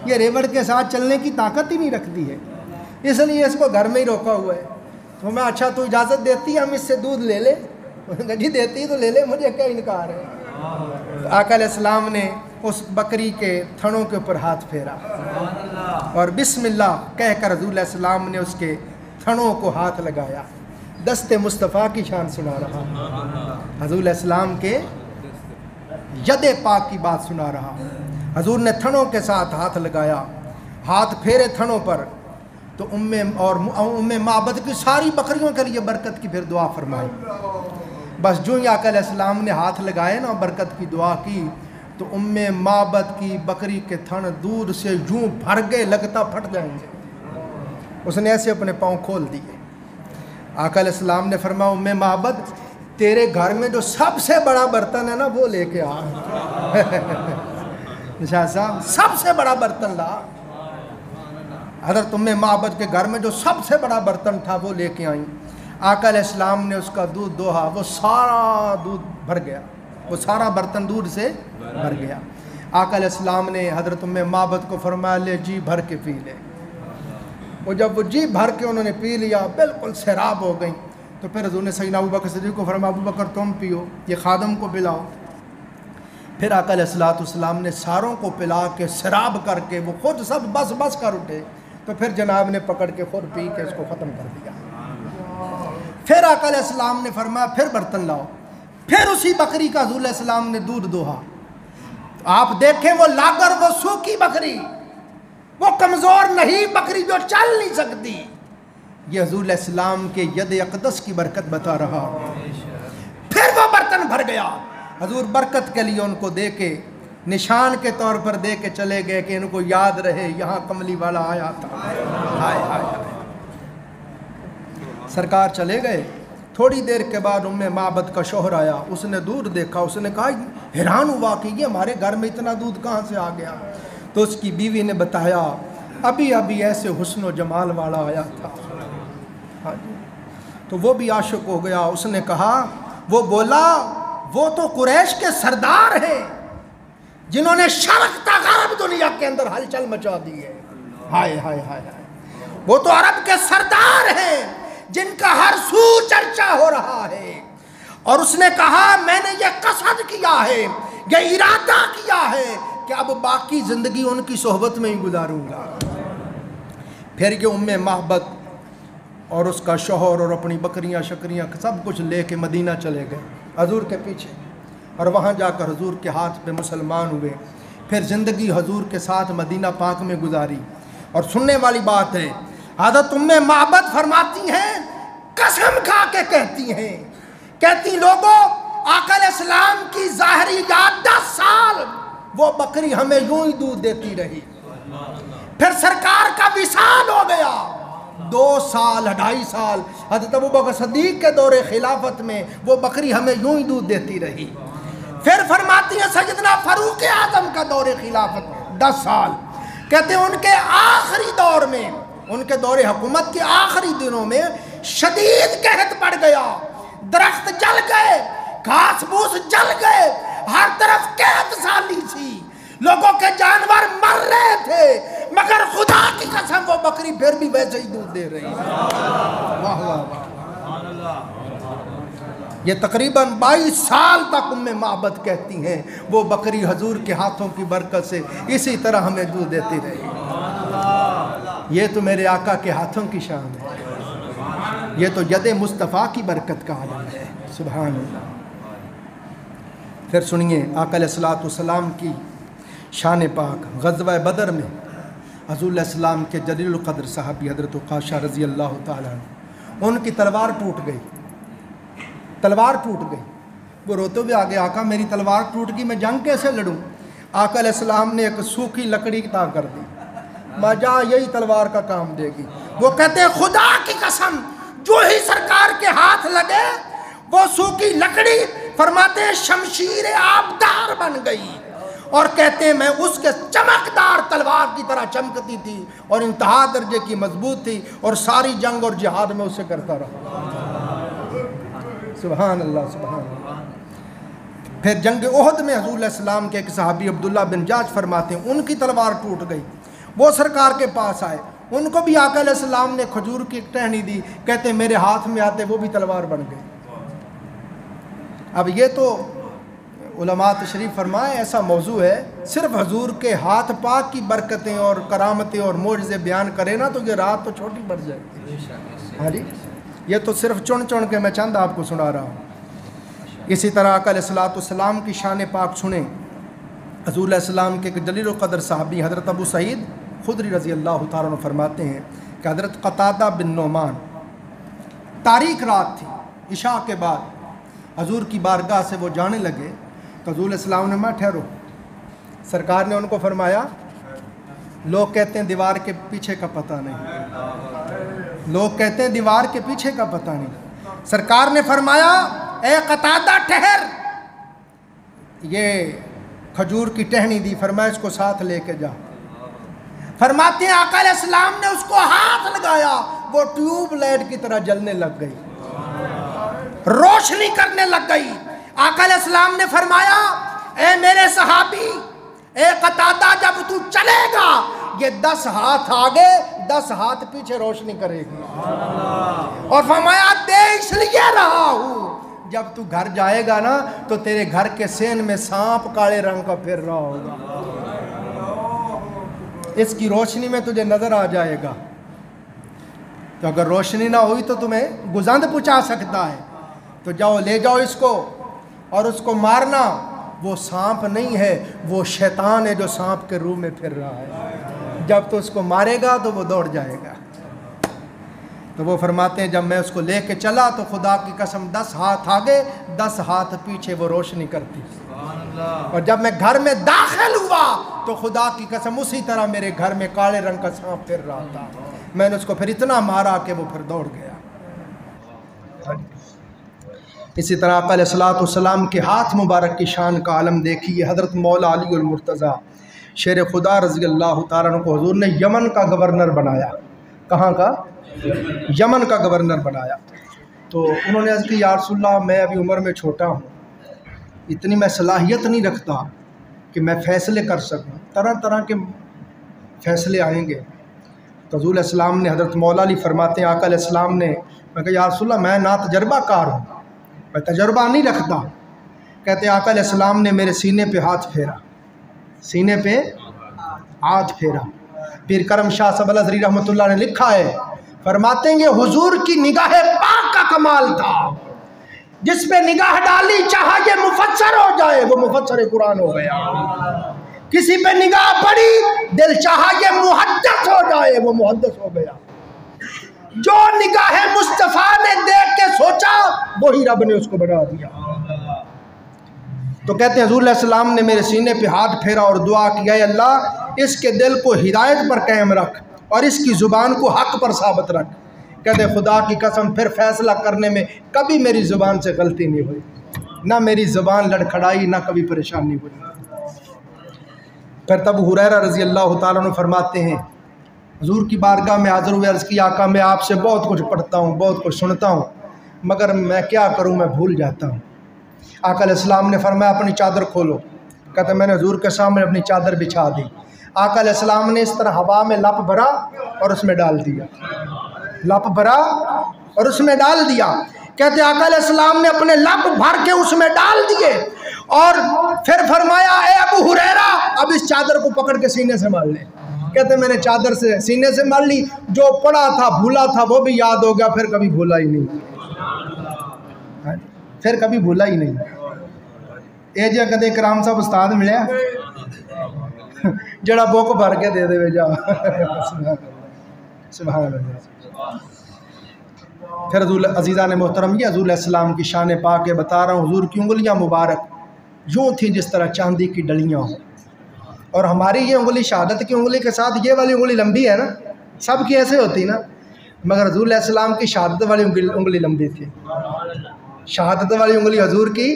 یہ ریوڑ کے ساتھ چلنے کی طاقت ہی نہیں رکھتی ہے, اس لیے اس کو گھر میں ہی روکا ہوا ہے. تو میں اچھا تو اجازت دیتی ہے ہم اس سے دودھ لے لیں؟ جی دیتی تو لے لے, مجھے کیا انکار ہے. آقا علیہ السلام نے اس بکری کے تھنوں کے اوپر ہاتھ پھیرا اور بسم اللہ کہہ کر حضور علیہ السلام نے اس کے تھنوں کو ہاتھ لگایا. دست مصطفیٰ کی شان سنا رہا, حضور علیہ السلام کے ید پاک کی بات سنا رہا. حضور نے تھنوں کے ساتھ ہاتھ لگایا, ہاتھ پھیرے تھنوں پر تو ام معبد کی ساری بکریوں کے لیے برکت کی پھر دعا فرمائی. بس جو ہی آقا علیہ السلام نے ہاتھ لگائے نا برکت کی دعا کی تو ام معبد کی بکری کے تھن دودھ سے یوں بھر گئے لگتا پھٹ جائیں گے. اس نے ایسے اپنے پاؤں کھول دیے. آقا علیہ السلام نے فرمایا ام معبد تیرے گھر میں جو سب سے بڑا برتن ہے نا وہ لے کے آ. شاہ صاحب سب سے بڑا برتن لا. حضرت ام معبد کے گھر میں جو سب سے بڑا برتن تھا وہ لے کے آئیں. آقا علیہ السلام نے اس کا دودھ دوہا, وہ سارا دودھ بھر گیا, وہ سارا برتن دودھ سے بھر گیا. آقا علیہ السلام نے حضرت ام معبد کو فرمایا لے جی بھر کے پی لے. وہ جب وہ جی بھر کے انہوں نے پی لیا بالکل سیراب ہو گئیں. تو پھر حضور نے سیدنا ابوبکر صدیق کو فرمایا ابوبکر تم پیو, یہ خادم کو پلاؤ. پھر آقا علیہ السلام نے ساروں کو پلا کے سیراب کر کے وہ خود سب بس بس کر اٹھے. تو پھر جناب نے پکڑ کے خود پی کے اس کو ختم کر دیا. پھر آقا علیہ السلام نے فرمایا پھر برتن لاؤ. پھر اسی بکری کا حضور علیہ السلام نے دودھ دوہا. آپ دیکھیں وہ لاگر وہ سوکھی بکری, وہ کمزور نہیں بکری جو چل نہیں سکتی, یہ حضور علیہ السلام کے ید اقدس کی برکت بتا رہا. پھر وہ برتن بھر گیا. حضور برکت کے لیے ان کو دے کے نشان کے طور پر دے کے چلے گئے کہ ان کو یاد رہے یہاں کملی والا آیا تھا. ہائے ہائے ہائے. سرکار چلے گئے. تھوڑی دیر کے بعد ام معبد کا شوہر آیا. اس نے دودھ دیکھا, اس نے کہا حیران ہوا کہ یہ ہمارے گھر میں اتنا دودھ کہاں سے آ گیا. تو اس کی بیوی نے بتایا ابھی ابھی ایسے حسن و جمال والا آیا تھا. ہاں جی. تو وہ بھی عاشق ہو گیا. اس نے کہا وہ بولا وہ تو قریش کے سردار ہیں جنہوں نے شرق تا غرب دنیا کے اندر ہلچل مچا دی ہے. ہائے ہائے ہائے ہائے. وہ تو عرب کے سردار ہیں جن کا ہر سو چرچا ہو رہا ہے. اور اس نے کہا میں نے یہ قصد کیا ہے, یہ ارادہ کیا ہے کہ اب باقی زندگی ان کی صحبت میں ہی گزاروں گا. پھر یہ ام معبد اور اس کا شوہر اور اپنی بکریاں شکریاں سب کچھ لے کے مدینہ چلے گئے حضور کے پیچھے, اور وہاں جا کر حضور کے ہاتھ پہ مسلمان ہوئے. پھر زندگی حضور کے ساتھ مدینہ پاک میں گزاری. اور سننے والی بات ہے حضرت ام معبد فرماتی ہیں قسم کھا کے کہتی ہیں, کہتی لوگوں آقا علیہ السلام کی ظاہری یاد 10 سال وہ بکری ہمیں یوں ہی دودھ دیتی رہی. پھر سرکار کا وصال ہو گیا 2 سال 2.5 سال. حضرت ابوبکر صدیق کے دور خلافت میں وہ بکری ہمیں یوں ہی دودھ دیتی رہی. پھر فرماتی ہیں سیدنا فاروق اعظم کا دور خلافت 10 سال. کہتے ہیں ان کے آخری دور میں, ان کے دور حکومت کے آخری دنوں میں شدید قحط پڑ گیا. درخت جل گئے, گھاس پھوس جل گئے, ہر طرف قحط سالی تھی, لوگوں کے جانور مر رہے تھے, مگر خدا کی قسم وہ بکری پھر بھی ویسے ہی دودھ دے رہی. واہ واہ واہ. یہ تقریباً 22 سال تک ام معبد کہتی ہیں وہ بکری حضور کے ہاتھوں کی برکت سے اسی طرح ہمیں دودھ دیتی رہی. یہ تو میرے آقا کے ہاتھوں کی شان ہے, یہ تو ید مصطفیٰ کی برکت کا عالم ہے. سبحان اللہ. پھر سنیے آقا علیہ السلام کی شان پاک. غزوہ بدر میں حضور علیہ السلام کے جلیل القدر صحابی حضرت عکاشہ رضی اللہ تعالیٰ عنہ, ان کی تلوار ٹوٹ گئی, تلوار ٹوٹ گئی. وہ روتے ہوئے آگے آقا میری تلوار ٹوٹ گئی میں جنگ کیسے لڑوں؟ آقا علیہ السلام نے ایک سوکھی لکڑی عطا کر دی، ماں جا یہی تلوار کا کام دے گی۔ وہ کہتے ہیں خدا کی قسم جو ہی سرکار کے ہاتھ لگے وہ سوکھی لکڑی فرماتے ہیں شمشیر آبدار بن گئی، اور کہتے ہیں میں اس کے چمکدار تلوار کی طرح چمکتی تھی اور انتہا درجے کی مضبوط تھی، اور ساری جنگ اور جہاد میں اسے کرتا رہا۔ سبحان اللہ سبحان اللہ۔ پھر جنگ احد میں حضور علیہ السلام کے ایک صحابی عبداللہ بن جاش فرماتے ہیں ان کی تلوار ٹوٹ گئی، وہ سرکار کے پاس آئے، ان کو بھی آقا علیہ السلام نے کھجور کی ایک ٹہنی دی، کہتے ہیں میرے ہاتھ میں آتے وہ بھی تلوار بن گئی۔ اب یہ تو علماء تشریف فرمائے ایسا موضوع ہے، صرف حضور کے ہاتھ پاک کی برکتیں اور کرامتیں اور معجزے بیان کرے نا تو یہ رات تو چھوٹی پڑ جائے گی۔ ہاں جی، یہ تو صرف چن کے میں چند آپ کو سنا رہا ہوں۔ اسی طرح آقا علیہ السلام کی شان پاک سنیں۔ حضور علیہ السلام کے ایک جلیل القدر صحابی حضرت ابو سعید خدری رضی اللہ تعالیٰ عنہ فرماتے ہیں کہ حضرت قتادہ بن نعمان تاریک رات تھی، عشاء کے بعد حضور کی بارگاہ سے وہ جانے لگے تو حضور علیہ السلام نے ٹھہرو، سرکار نے ان کو فرمایا لوگ کہتے ہیں دیوار کے پیچھے کا پتہ نہیں، لوگ کہتے ہیں دیوار کے پیچھے کا پتہ نہیں۔ سرکار نے فرمایا اے قتادہ ٹھہر، یہ کھجور کی ٹہنی دی، فرمایا اس کو ساتھ لے کے جا۔ فرماتے ہیں آقا علیہ السلام نے اس کو ہاتھ لگایا، وہ ٹیوب لائٹ کی طرح جلنے لگ گئی، روشنی کرنے لگ گئی۔ آقا علیہ السلام نے فرمایا اے میرے صحابی، اے قتادہ جب تو چلے گا یہ 10 ہاتھ آگے 10 ہاتھ پیچھے روشنی کرے گی، اور فرمایا دے اس لیے رہا ہوں جب تو گھر جائے گا نا تو تیرے گھر کے سین میں سانپ کالے رنگ کا پھر رہا ہوگا، اس کی روشنی میں تجھے نظر آ جائے گا۔ تو اگر روشنی نہ ہوئی تو تمہیں گزند پہنچا سکتا ہے، تو جاؤ لے جاؤ اس کو، اور اس کو مارنا، وہ سانپ نہیں ہے، وہ شیطان ہے جو سانپ کے روح میں پھر رہا ہے، جب تو اس کو مارے گا تو وہ دوڑ جائے گا۔ تو وہ فرماتے ہیں جب میں اس کو لے کے چلا تو خدا کی قسم 10 ہاتھ آگے 10 ہاتھ پیچھے وہ روشنی کرتی، اور جب میں گھر میں داخل ہوا تو خدا کی قسم اسی طرح میرے گھر میں کالے رنگ کا سانپ پھر رہا تھا، میں نے اس کو پھر اتنا مارا کہ وہ پھر دوڑ گیا۔ اسی طرح آقا علیہ السلام کے ہاتھ مبارک کی شان کا عالم دیکھیے۔ حضرت مولا علی المرتضیٰ شیر خدا رضی اللہ تعالیٰ عنہ کو حضور نے یمن کا گورنر بنایا۔ کہاں کا؟ یمن کا گورنر بنایا۔ تو انہوں نے عرض کی یا رسول اللہ میں ابھی عمر میں چھوٹا ہوں، اتنی میں صلاحیت نہیں رکھتا کہ میں فیصلے کر سکوں، طرح طرح کے فیصلے آئیں گے۔ تو حضور علیہ السلام نے حضرت مولا علی فرماتے ہیں آقا علیہ السلام نے، میں کہا یا رسول اللہ میں نا تجربہ کار ہوں، میں تجربہ نہیں رکھتا۔ کہتے ہیں آقا علیہ السلام نے میرے سینے پہ ہاتھ پھیرا، سینے پہ ہاتھ پھیرا۔ پیر کرم شاہ صاحب الازہری رحمۃ اللہ نے لکھا ہے، فرماتے ہیں یہ حضور کی نگاہ پاک کا کمال تھا، جس پہ نگاہ ڈالی چاہا یہ مفسر ہو جائے وہ مفسر قرآن ہو گیا، کسی پہ نگاہ پڑی دل چاہا یہ محدث ہو جائے وہ محدث ہو گیا۔ جو نگاہ مصطفیٰ نے دیکھ کے سوچا وہی رب نے اس کو بنا دیا۔ تو کہتے ہیں حضور علیہ السلام نے میرے سینے پہ ہاتھ پھیرا اور دعا کی اے اللہ اس کے دل کو ہدایت پر قائم رکھ اور اس کی زبان کو حق پر ثابت رکھ۔ کہتے ہیں خدا کی قسم پھر فیصلہ کرنے میں کبھی میری زبان سے غلطی نہیں ہوئی، نہ میری زبان لڑکھڑائی، نہ کبھی پریشانی ہوئی۔ پھر تب ہریرہ رضی اللہ تعالیٰ عنہ فرماتے ہیں حضور کی بارگاہ میں حاضر ہوئے، عرض کی آقا میں آپ سے بہت کچھ پڑھتا ہوں، بہت کچھ سنتا ہوں، مگر میں کیا کروں میں بھول جاتا ہوں۔ آقا علیہ السلام نے فرمایا اپنی چادر کھولو۔ کہتے میں نے حضور کے سامنے اپنی چادر بچھا دی۔ آقا علیہ السلام نے اس طرح ہوا میں لپ بھرا اور اس میں ڈال دیا، لپ بھرا اور اس میں ڈال دیا۔ کہتے آقا علیہ السلام نے اپنے لپ بھر کے اس میں ڈال دیے اور پھر فرمایا اے ابو ہریرہ اب اس چادر کو پکڑ کے سینے سے مار لے۔ کہتے میں نے چادر سے سینے سے مار لی، جو پڑا تھا بھولا تھا وہ بھی یاد ہو گیا، پھر کبھی بھولا ہی نہیں، پھر کبھی بھولا ہی نہیں۔ اے جی کدے کرام صاحب استاد ملیا جڑا بک بھر کے دے دے جا، سبحان اللہ۔ پھر حضور عزیزہ نے محترم یہ حضور علیہ السلام کی شان پاک بتا رہا ہوں، حضور کی انگلیاں مبارک یوں تھیں جس طرح چاندی کی ڈلیاں ہوں، اور ہماری یہ انگلی شہادت کی انگلی کے ساتھ یہ والی انگلی لمبی ہے نا، سب کی ایسے ہوتی نا، مگر حضور علیہ السلام کی شہادت والی انگلی لمبی تھی، شہادت والی انگلی حضور کی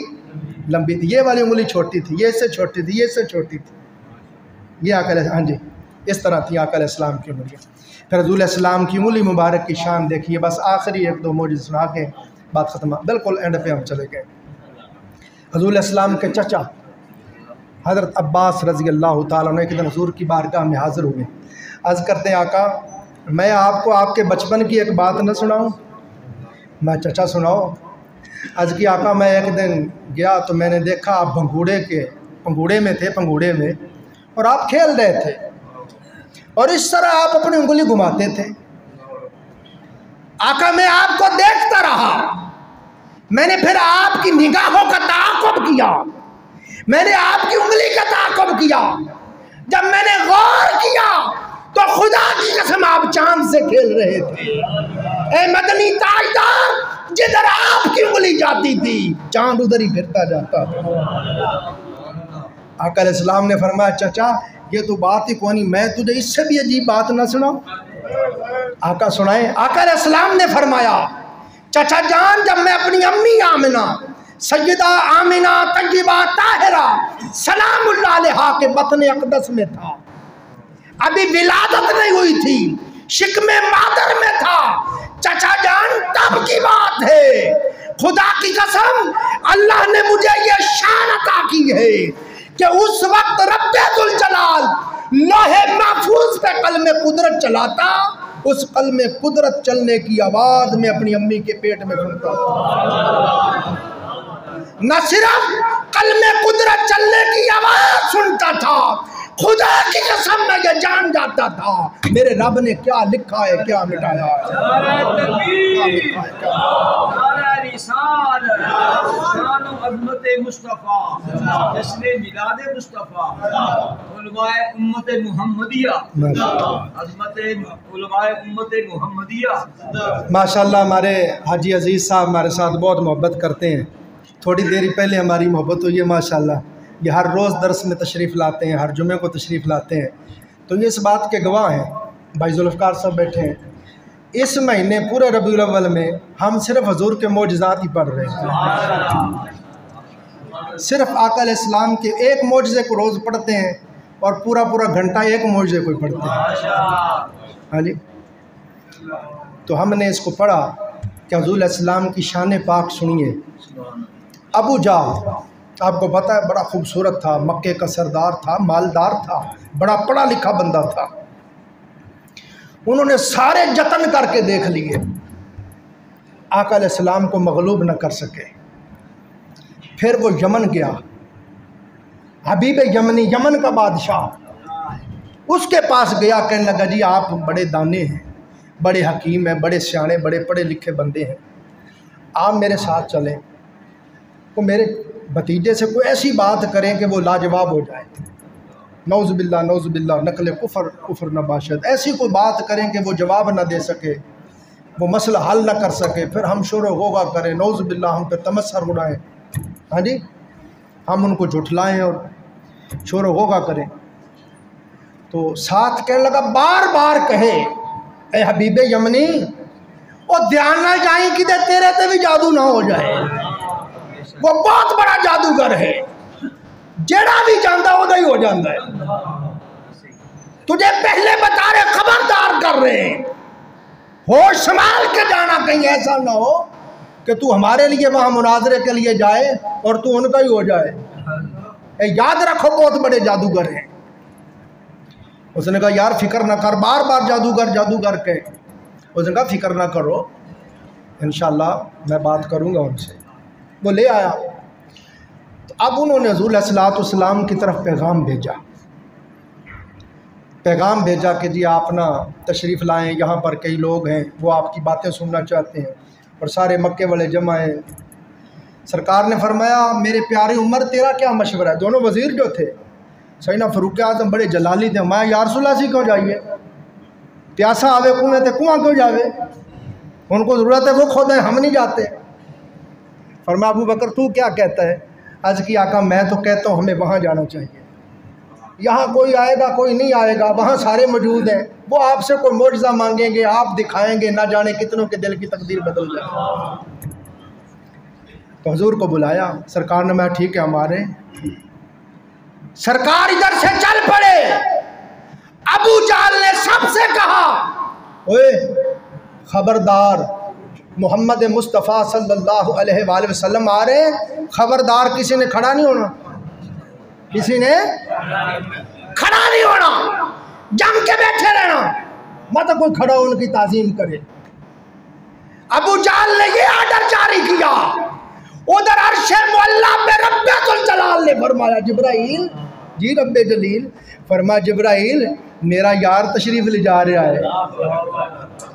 لمبی تھی، یہ والی انگلی چھوٹی تھی، یہ اس سے چھوٹی تھی، یہ اس سے چھوٹی تھی، یہ آقا علیہ، ہاں جی اس طرح تھی آقا علیہ السلام کی انگلیاں۔ پھر حضور علیہ السلام کی انگلی مبارک کی شان دیکھیے، بس آخری ایک دو معجزے سنا کے بات ختم، بالکل اینڈ پہ ہم چلے گئے۔ حضور علیہ السلام کے چچا حضرت عباس رضی اللہ تعالیٰ عنہ ایک دن حضور کی بارگاہ میں حاضر ہوئے، عرض کرتے ہیں آقا میں آپ کو آپ کے بچپن کی ایک بات نہ سناؤں؟ میں چچا سناؤ۔ عرض کی آقا میں ایک دن گیا تو میں نے دیکھا آپ پنگوڑے میں تھے، پنگوڑے میں، اور آپ کھیل رہے تھے، اور اس طرح آپ اپنی انگلی گھماتے تھے۔ آقا میں آپ کو دیکھتا رہا، میں نے پھر آپ کی نگاہوں کا تعاقب کیا، میں نے آپ کی انگلی کا تعاقب کیا، جب میں نے غور کیا تو خدا کی قسم آپ چاند سے کھیل رہے تھے۔ اے مدنی تاجدار، جدھر آپ کی انگلی جاتی تھی چاند ادھر ہی پھرتا جاتا تھا۔ آقا علیہ السلام نے فرمایا چچا یہ تو بات ہی کوئی نہیں، میں تجھے اس سے بھی عجیب بات نہ سناؤں؟ آقا سنائیں۔ آقا علیہ السلام نے فرمایا چچا جان جب میں اپنی امی آمنہ سیدہ آمنہ طیبہ طاہرہ سلام اللہ علیہا کے بطن اقدس میں تھا، ابھی ولادت نہیں ہوئی تھی، شکم مادر میں تھا، چچا جان تب کی بات ہے، خدا کی قسم اللہ نے مجھے یہ شان عطا کی ہے کہ اس وقت رب ذوالجلال لوح محفوظ پہ قلم قدرت چلاتا، اس قلم قدرت چلنے کی آواز میں اپنی امی کے پیٹ میں سنتا تھا، نہ صرف قلم قدرت چلنے کی آواز سنتا تھا، خدا کی قسم میں یہ جان جاتا تھا میرے رب نے کیا لکھا ہے کیا مٹایا ہے۔ نعرہ تکبیر، نعرہ رسالت، شان و عظمت مصطفیٰ، جشن میلاد مصطفیٰ، علماء امت محمدیہ، عظمت علماء امت محمدیہ۔ ماشاءاللہ ہمارے حاجی عزیز صاحب ہمارے ساتھ بہت محبت کرتے ہیں، تھوڑی دیر پہلے ہماری محبت ہوئی ہے ماشاءاللہ، یہ ہر روز درس میں تشریف لاتے ہیں، ہر جمعے کو تشریف لاتے ہیں، تو یہ اس بات کے گواہ ہیں۔ بھائی ذوالفقار صاحب بیٹھے ہیں، اس مہینے پورے ربیع الاول میں ہم صرف حضور کے معجزات ہی پڑھ رہے ہیں، صرف آقا علیہ السلام کے ایک معجزے کو روز پڑھتے ہیں اور پورا گھنٹہ ایک معجزے کو ہی پڑھتے ہیں۔ ہاں جی، تو ہم نے اس کو پڑھا کہ حضور علیہ السلام کی شان پاک سنیے۔ ابو جہل آپ کو پتہ ہے بڑا خوبصورت تھا، مکے کا سردار تھا، مالدار تھا، بڑا پڑھا لکھا بندہ تھا، انہوں نے سارے جتن کر کے دیکھ لیے، آقا علیہ السلام کو مغلوب نہ کر سکے۔ پھر وہ یمن گیا، حبیب یمنی، یمن کا بادشاہ، اس کے پاس گیا، کہنے لگا جی آپ بڑے دانے ہیں، بڑے حکیم ہیں، بڑے سیانے، بڑے پڑھے لکھے بندے ہیں، آپ میرے ساتھ چلیں، وہ میرے بھتیجے سے کوئی ایسی بات کریں کہ وہ لاجواب ہو جائے، نعوذ باللہ نقل کفر نباشد، ایسی کوئی بات کریں کہ وہ جواب نہ دے سکے، وہ مسئلہ حل نہ کر سکے، پھر ہم شور و غوغا کریں، نعوذ باللہ ہم پہ تمسخر اڑائیں، ہاں جی ہم ان کو جھٹلائیں اور شور و غوغا کریں۔ تو ساتھ کہنے لگا بار بار کہے اے حبیب یمنی اور دھیان نہ جائیں کہ تیرے تے بھی جادو نہ ہو جائے، وہ بہت بڑا جادوگر ہے، جیڑا بھی جاندا وہ ہی ہو جاندا ہے، تجھے پہلے بتا رہے، خبردار کر رہے ہیں، ہوش سنبھال کے جانا، کہیں ایسا نہ ہو کہ تو ہمارے لیے وہاں مناظرے کے لیے جائے اور تو ان کا ہی ہو جائے، یاد رکھو بہت بڑے جادوگر ہیں۔ اس نے کہا یار فکر نہ کر، بار بار جادوگر کے، اس نے کہا فکر نہ کرو، انشاءاللہ میں بات کروں گا ان سے۔ وہ لے آیا، تو اب انہوں نے حضور علیہ السلام کی طرف پیغام بھیجا کہ جی آپ نا تشریف لائیں، یہاں پر کئی لوگ ہیں وہ آپ کی باتیں سننا چاہتے ہیں، اور سارے مکے والے جمع ہیں۔ سرکار نے فرمایا میرے پیارے عمر تیرا کیا مشورہ ہے؟ دونوں وزیر جو تھے سیدنا فاروق اعظم بڑے جلالی تھے، میں یا رسول اللہ سی کیوں جائیے، پیاسا آوے کنویں تے کنواں کیوں جاوے، ان کو ضرورت ہے وہ کھودیں، ہم نہیں جاتے۔ فرمایا ابو بکر تو کیا کہتا ہے؟ عرض کی آقا میں تو کہتا ہوں ہمیں وہاں جانا چاہیے، یہاں کوئی آئے گا کوئی نہیں آئے گا، وہاں سارے موجود ہیں، وہ آپ سے کوئی معجزہ مانگیں گے، آپ دکھائیں گے، نہ جانے کتنوں کے دل کی تقدیر بدل جائے۔ تو حضور کو بلایا، سرکار نے میں ٹھیک ہے ہمارے، سرکار ادھر سے چل پڑے۔ ابو جہل نے سب سے کہا اوے خبردار، محمد مصطفیٰ صلی اللہ علیہ وآلہ وسلم آ رہے ہیں، خبردار کسی نے کھڑا نہیں ہونا، کسی نے کھڑا نہیں ہونا، جم کے بیٹھے رہنا، مت کوئی کھڑا ان کی تعظیم کرے۔ ابو جہل نے یہ آرڈر جاری کیا۔ ادھر عرش معلیٰ پہ رب ذوالجلال نے فرمایا جبرائیل، جی رب جلیل، فرمایا جبرائیل میرا یار تشریف لے جا رہا ہے،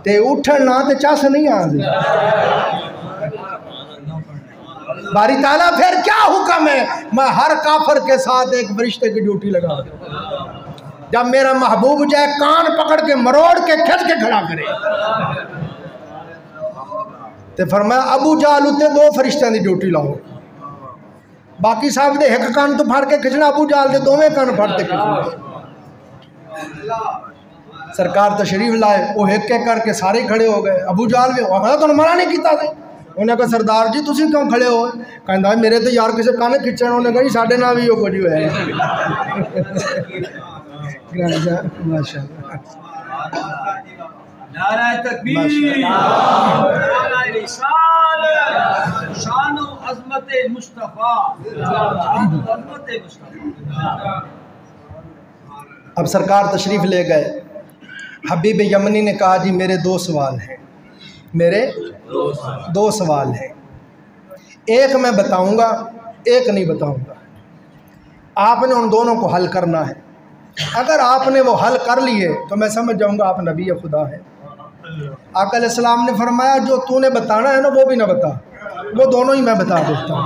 تے اٹھن نہ تے چاس نہیں آندے۔ باری تعالیٰ پھر کیا حکم ہے؟ میں ہر کافر کے ساتھ ایک فرشتے کی ڈیوٹی لگا دوں، جب میرا محبوب جائے کان پکڑ کے مروڑ کے کھچ کے کھڑا کرے۔ تے فرمایا ابو جہل اتنے 2 فرشتیاں دی ڈیوٹی لاؤ، باقی صاحب دے ایک کان تو پھڑ کے کھچنا، ابو جہل دے 2 کان پھڑ کے کھچنا۔ سرکار تشریف لائے، وہ ایک ایک کر کے سارے کھڑے ہو گئے۔ ابو جہل بھی تو منع نہیں کیتا تھا، انہوں نے کہا سردار جی تسی کیوں کھڑے ہو؟ کہندا میرے تو یار کسے کان کھچن، انہوں نے کہا جی ساڈے نال بھی وہ کچھ ہوا ہے۔ ماشاءاللہ، نعرہ تکبیر، نعرہ رسالت، شان و عظمت مصطفیٰ، شان و عظمت مصطفیٰ۔ اب سرکار تشریف لے گئے، حبیب یمنی نے کہا جی میرے 2 سوال ہیں، میرے 2 سوال ہیں، ایک میں بتاؤں گا ایک نہیں بتاؤں گا، آپ نے ان دونوں کو حل کرنا ہے۔ اگر آپ نے وہ حل کر لیے تو میں سمجھ جاؤں گا آپ نبی خدا ہے۔ آقا علیہ السلام نے فرمایا جو تو نے بتانا ہے نا وہ بھی نہ بتا، وہ دونوں ہی میں بتا دیتا ہوں۔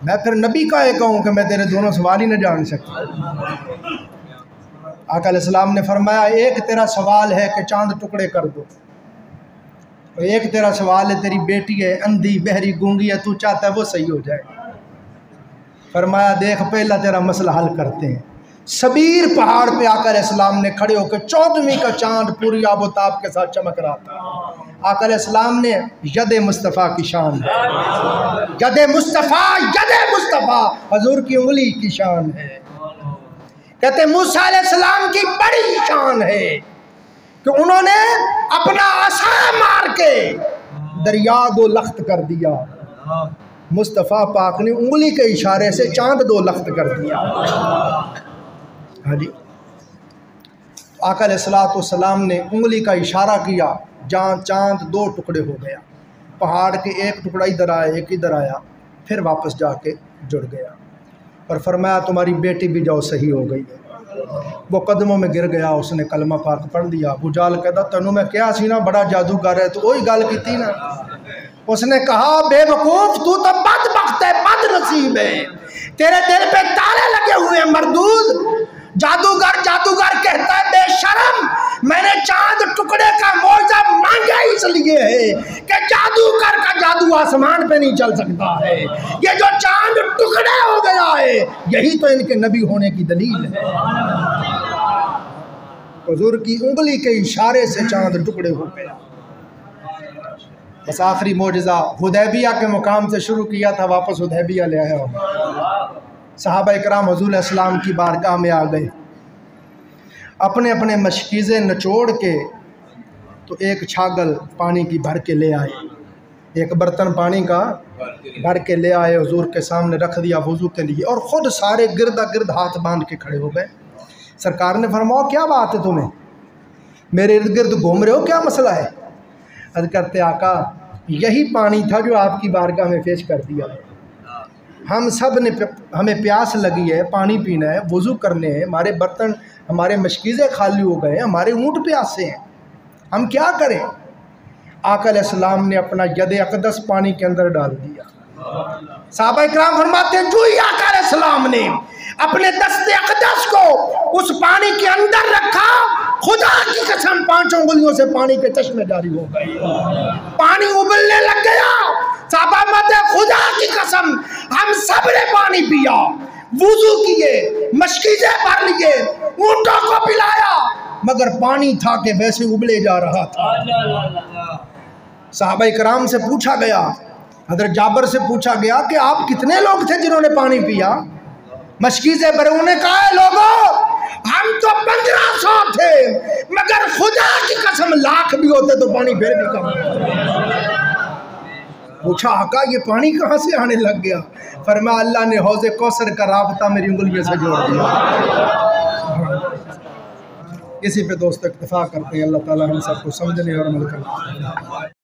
میں پھر نبی کا یہ کہوں کہ میں تیرے دونوں سوال ہی نہ جان سکتا۔ آقا علیہ السلام نے فرمایا ایک تیرا سوال ہے کہ چاند ٹکڑے کر دو، ایک تیرا سوال ہے تیری بیٹی ہے اندھی بہری گونگی ہے، تو چاہتا ہے وہ صحیح ہو جائے۔ فرمایا دیکھ پہلا تیرا مسئلہ حل کرتے ہیں۔ سبیر پہاڑ پہ آقا علیہ السلام نے کھڑے ہو کے 14ویں کا چاند پوری آب و تاب کے ساتھ چمک رہا تھا۔ آقا علیہ السلام نے ید مصطفیٰ کی شان ہے، ید مصطفیٰ، ید مصطفیٰ حضور کی انگلی کی شان ہے۔ کہتے ہیں موسیٰ علیہ السلام کی بڑی شان ہے کہ انہوں نے اپنا عصا مار کے دریا 2 لخت کر دیا، مصطفیٰ پاک نے انگلی کے اشارے سے چاند 2 لخت کر دیا۔ ہاں جی، آقا علیہ السلام نے انگلی کا اشارہ کیا، جہاں چاند 2 ٹکڑے ہو گیا، پہاڑ کے ایک ٹکڑا ادھر آیا ایک ادھر آیا، پھر واپس جا کے جڑ گیا، اور فرمایا تمہاری بیٹی بھی جاؤ صحیح ہو گئی ہے۔ وہ قدموں میں گر گیا، اس نے کلمہ پاک پڑھ دیا۔ ابو جہل کہتا تینوں میں کیا سی نا بڑا جادوگر ہے، تو وہی گل کی تھی نا۔ اس نے کہا بے وقوف تو بدبخت ہے، بد نصیب ہے، تیرے دل پہ تالے لگے ہوئے ہیں مردود۔ جادوگر کہتا ہے بے شرم، میں نے چاند ٹکڑے کا معجزہ مانگا اس لیے ہے کہ جادوگر کا جادو آسمان پہ نہیں چل سکتا ہے، یہ جو چاند ٹکڑے ہو گیا ہے یہی تو ان کے نبی ہونے کی دلیل ہے۔ حضور کی انگلی کے اشارے سے چاند ٹکڑے ہو گیا۔ بس آخری معجزہ حدیبیہ کے مقام سے شروع کیا تھا، واپس حدیبیہ لے آیا ہوں۔ صحابہ اکرام حضور علیہ السلام کی بارگاہ میں آ گئے، اپنے اپنے مشکیزیں نچوڑ کے تو ایک چھاگل پانی کی بھر کے لے آئے، ایک برتن پانی کا بھر کے لے آئے، حضور کے سامنے رکھ دیا وضو کے لیے، اور خود سارے گرد گرد ہاتھ باندھ کے کھڑے ہو گئے۔ سرکار نے فرمایا کیا بات ہے تمہیں، میرے ارد گرد گھوم رہے ہو، کیا مسئلہ ہے؟ عرض کرتے آقا یہی پانی تھا جو آپ کی بارگاہ میں پیش کر دیا ہے، ہم سب نے ہمیں پیاس لگی ہے، پانی پینا ہے، وضو کرنے ہیں، ہمارے برتن ہمارے مشکیزیں خالی ہو گئے ہیں، ہمارے اونٹ پیاسے ہیں، ہم کیا کریں؟ آقا علیہ السلام نے اپنا ید اقدس پانی کے اندر ڈال دیا۔ صحابہ اکرام فرماتے ہیں جو ہی آقا علیہ السلام نے اپنے دست اقدس کو اس پانی کے اندر رکھا، خدا کی قسم 5 انگلیوں سے پانی کے چشمے جاری ہو گئے، پانی ابلنے لگ گیا۔ صحابہ مت خدا کی قسم ہم سب نے پانی پیا، وضو کیے، مشکیزیں بھر لیے، اونٹوں کو پلایا، مگر پانی تھا کہ ویسے ابلے جا رہا تھا۔ صحابہ کرام سے پوچھا گیا، حضرت جابر سے پوچھا گیا کہ آپ کتنے لوگ تھے جنہوں نے پانی پیا؟ مشکیزیں بھرے، انہوں نے کہا ہے لوگوں ہم تو 1500 تھے، مگر خدا کی قسم 1,00,000 بھی ہوتے تو پانی پھر بھی کم ہوتا۔ پوچھا آقا یہ پانی کہاں سے آنے لگ گیا؟ فرمایا اللہ نے حوض کوثر کا رابطہ میری انگلیوں سے جوڑ دیا۔ اسی پہ دوست اکتفا کرتے ہیں، اللہ تعالی ہم سب کو سمجھنے اور عمل کرنے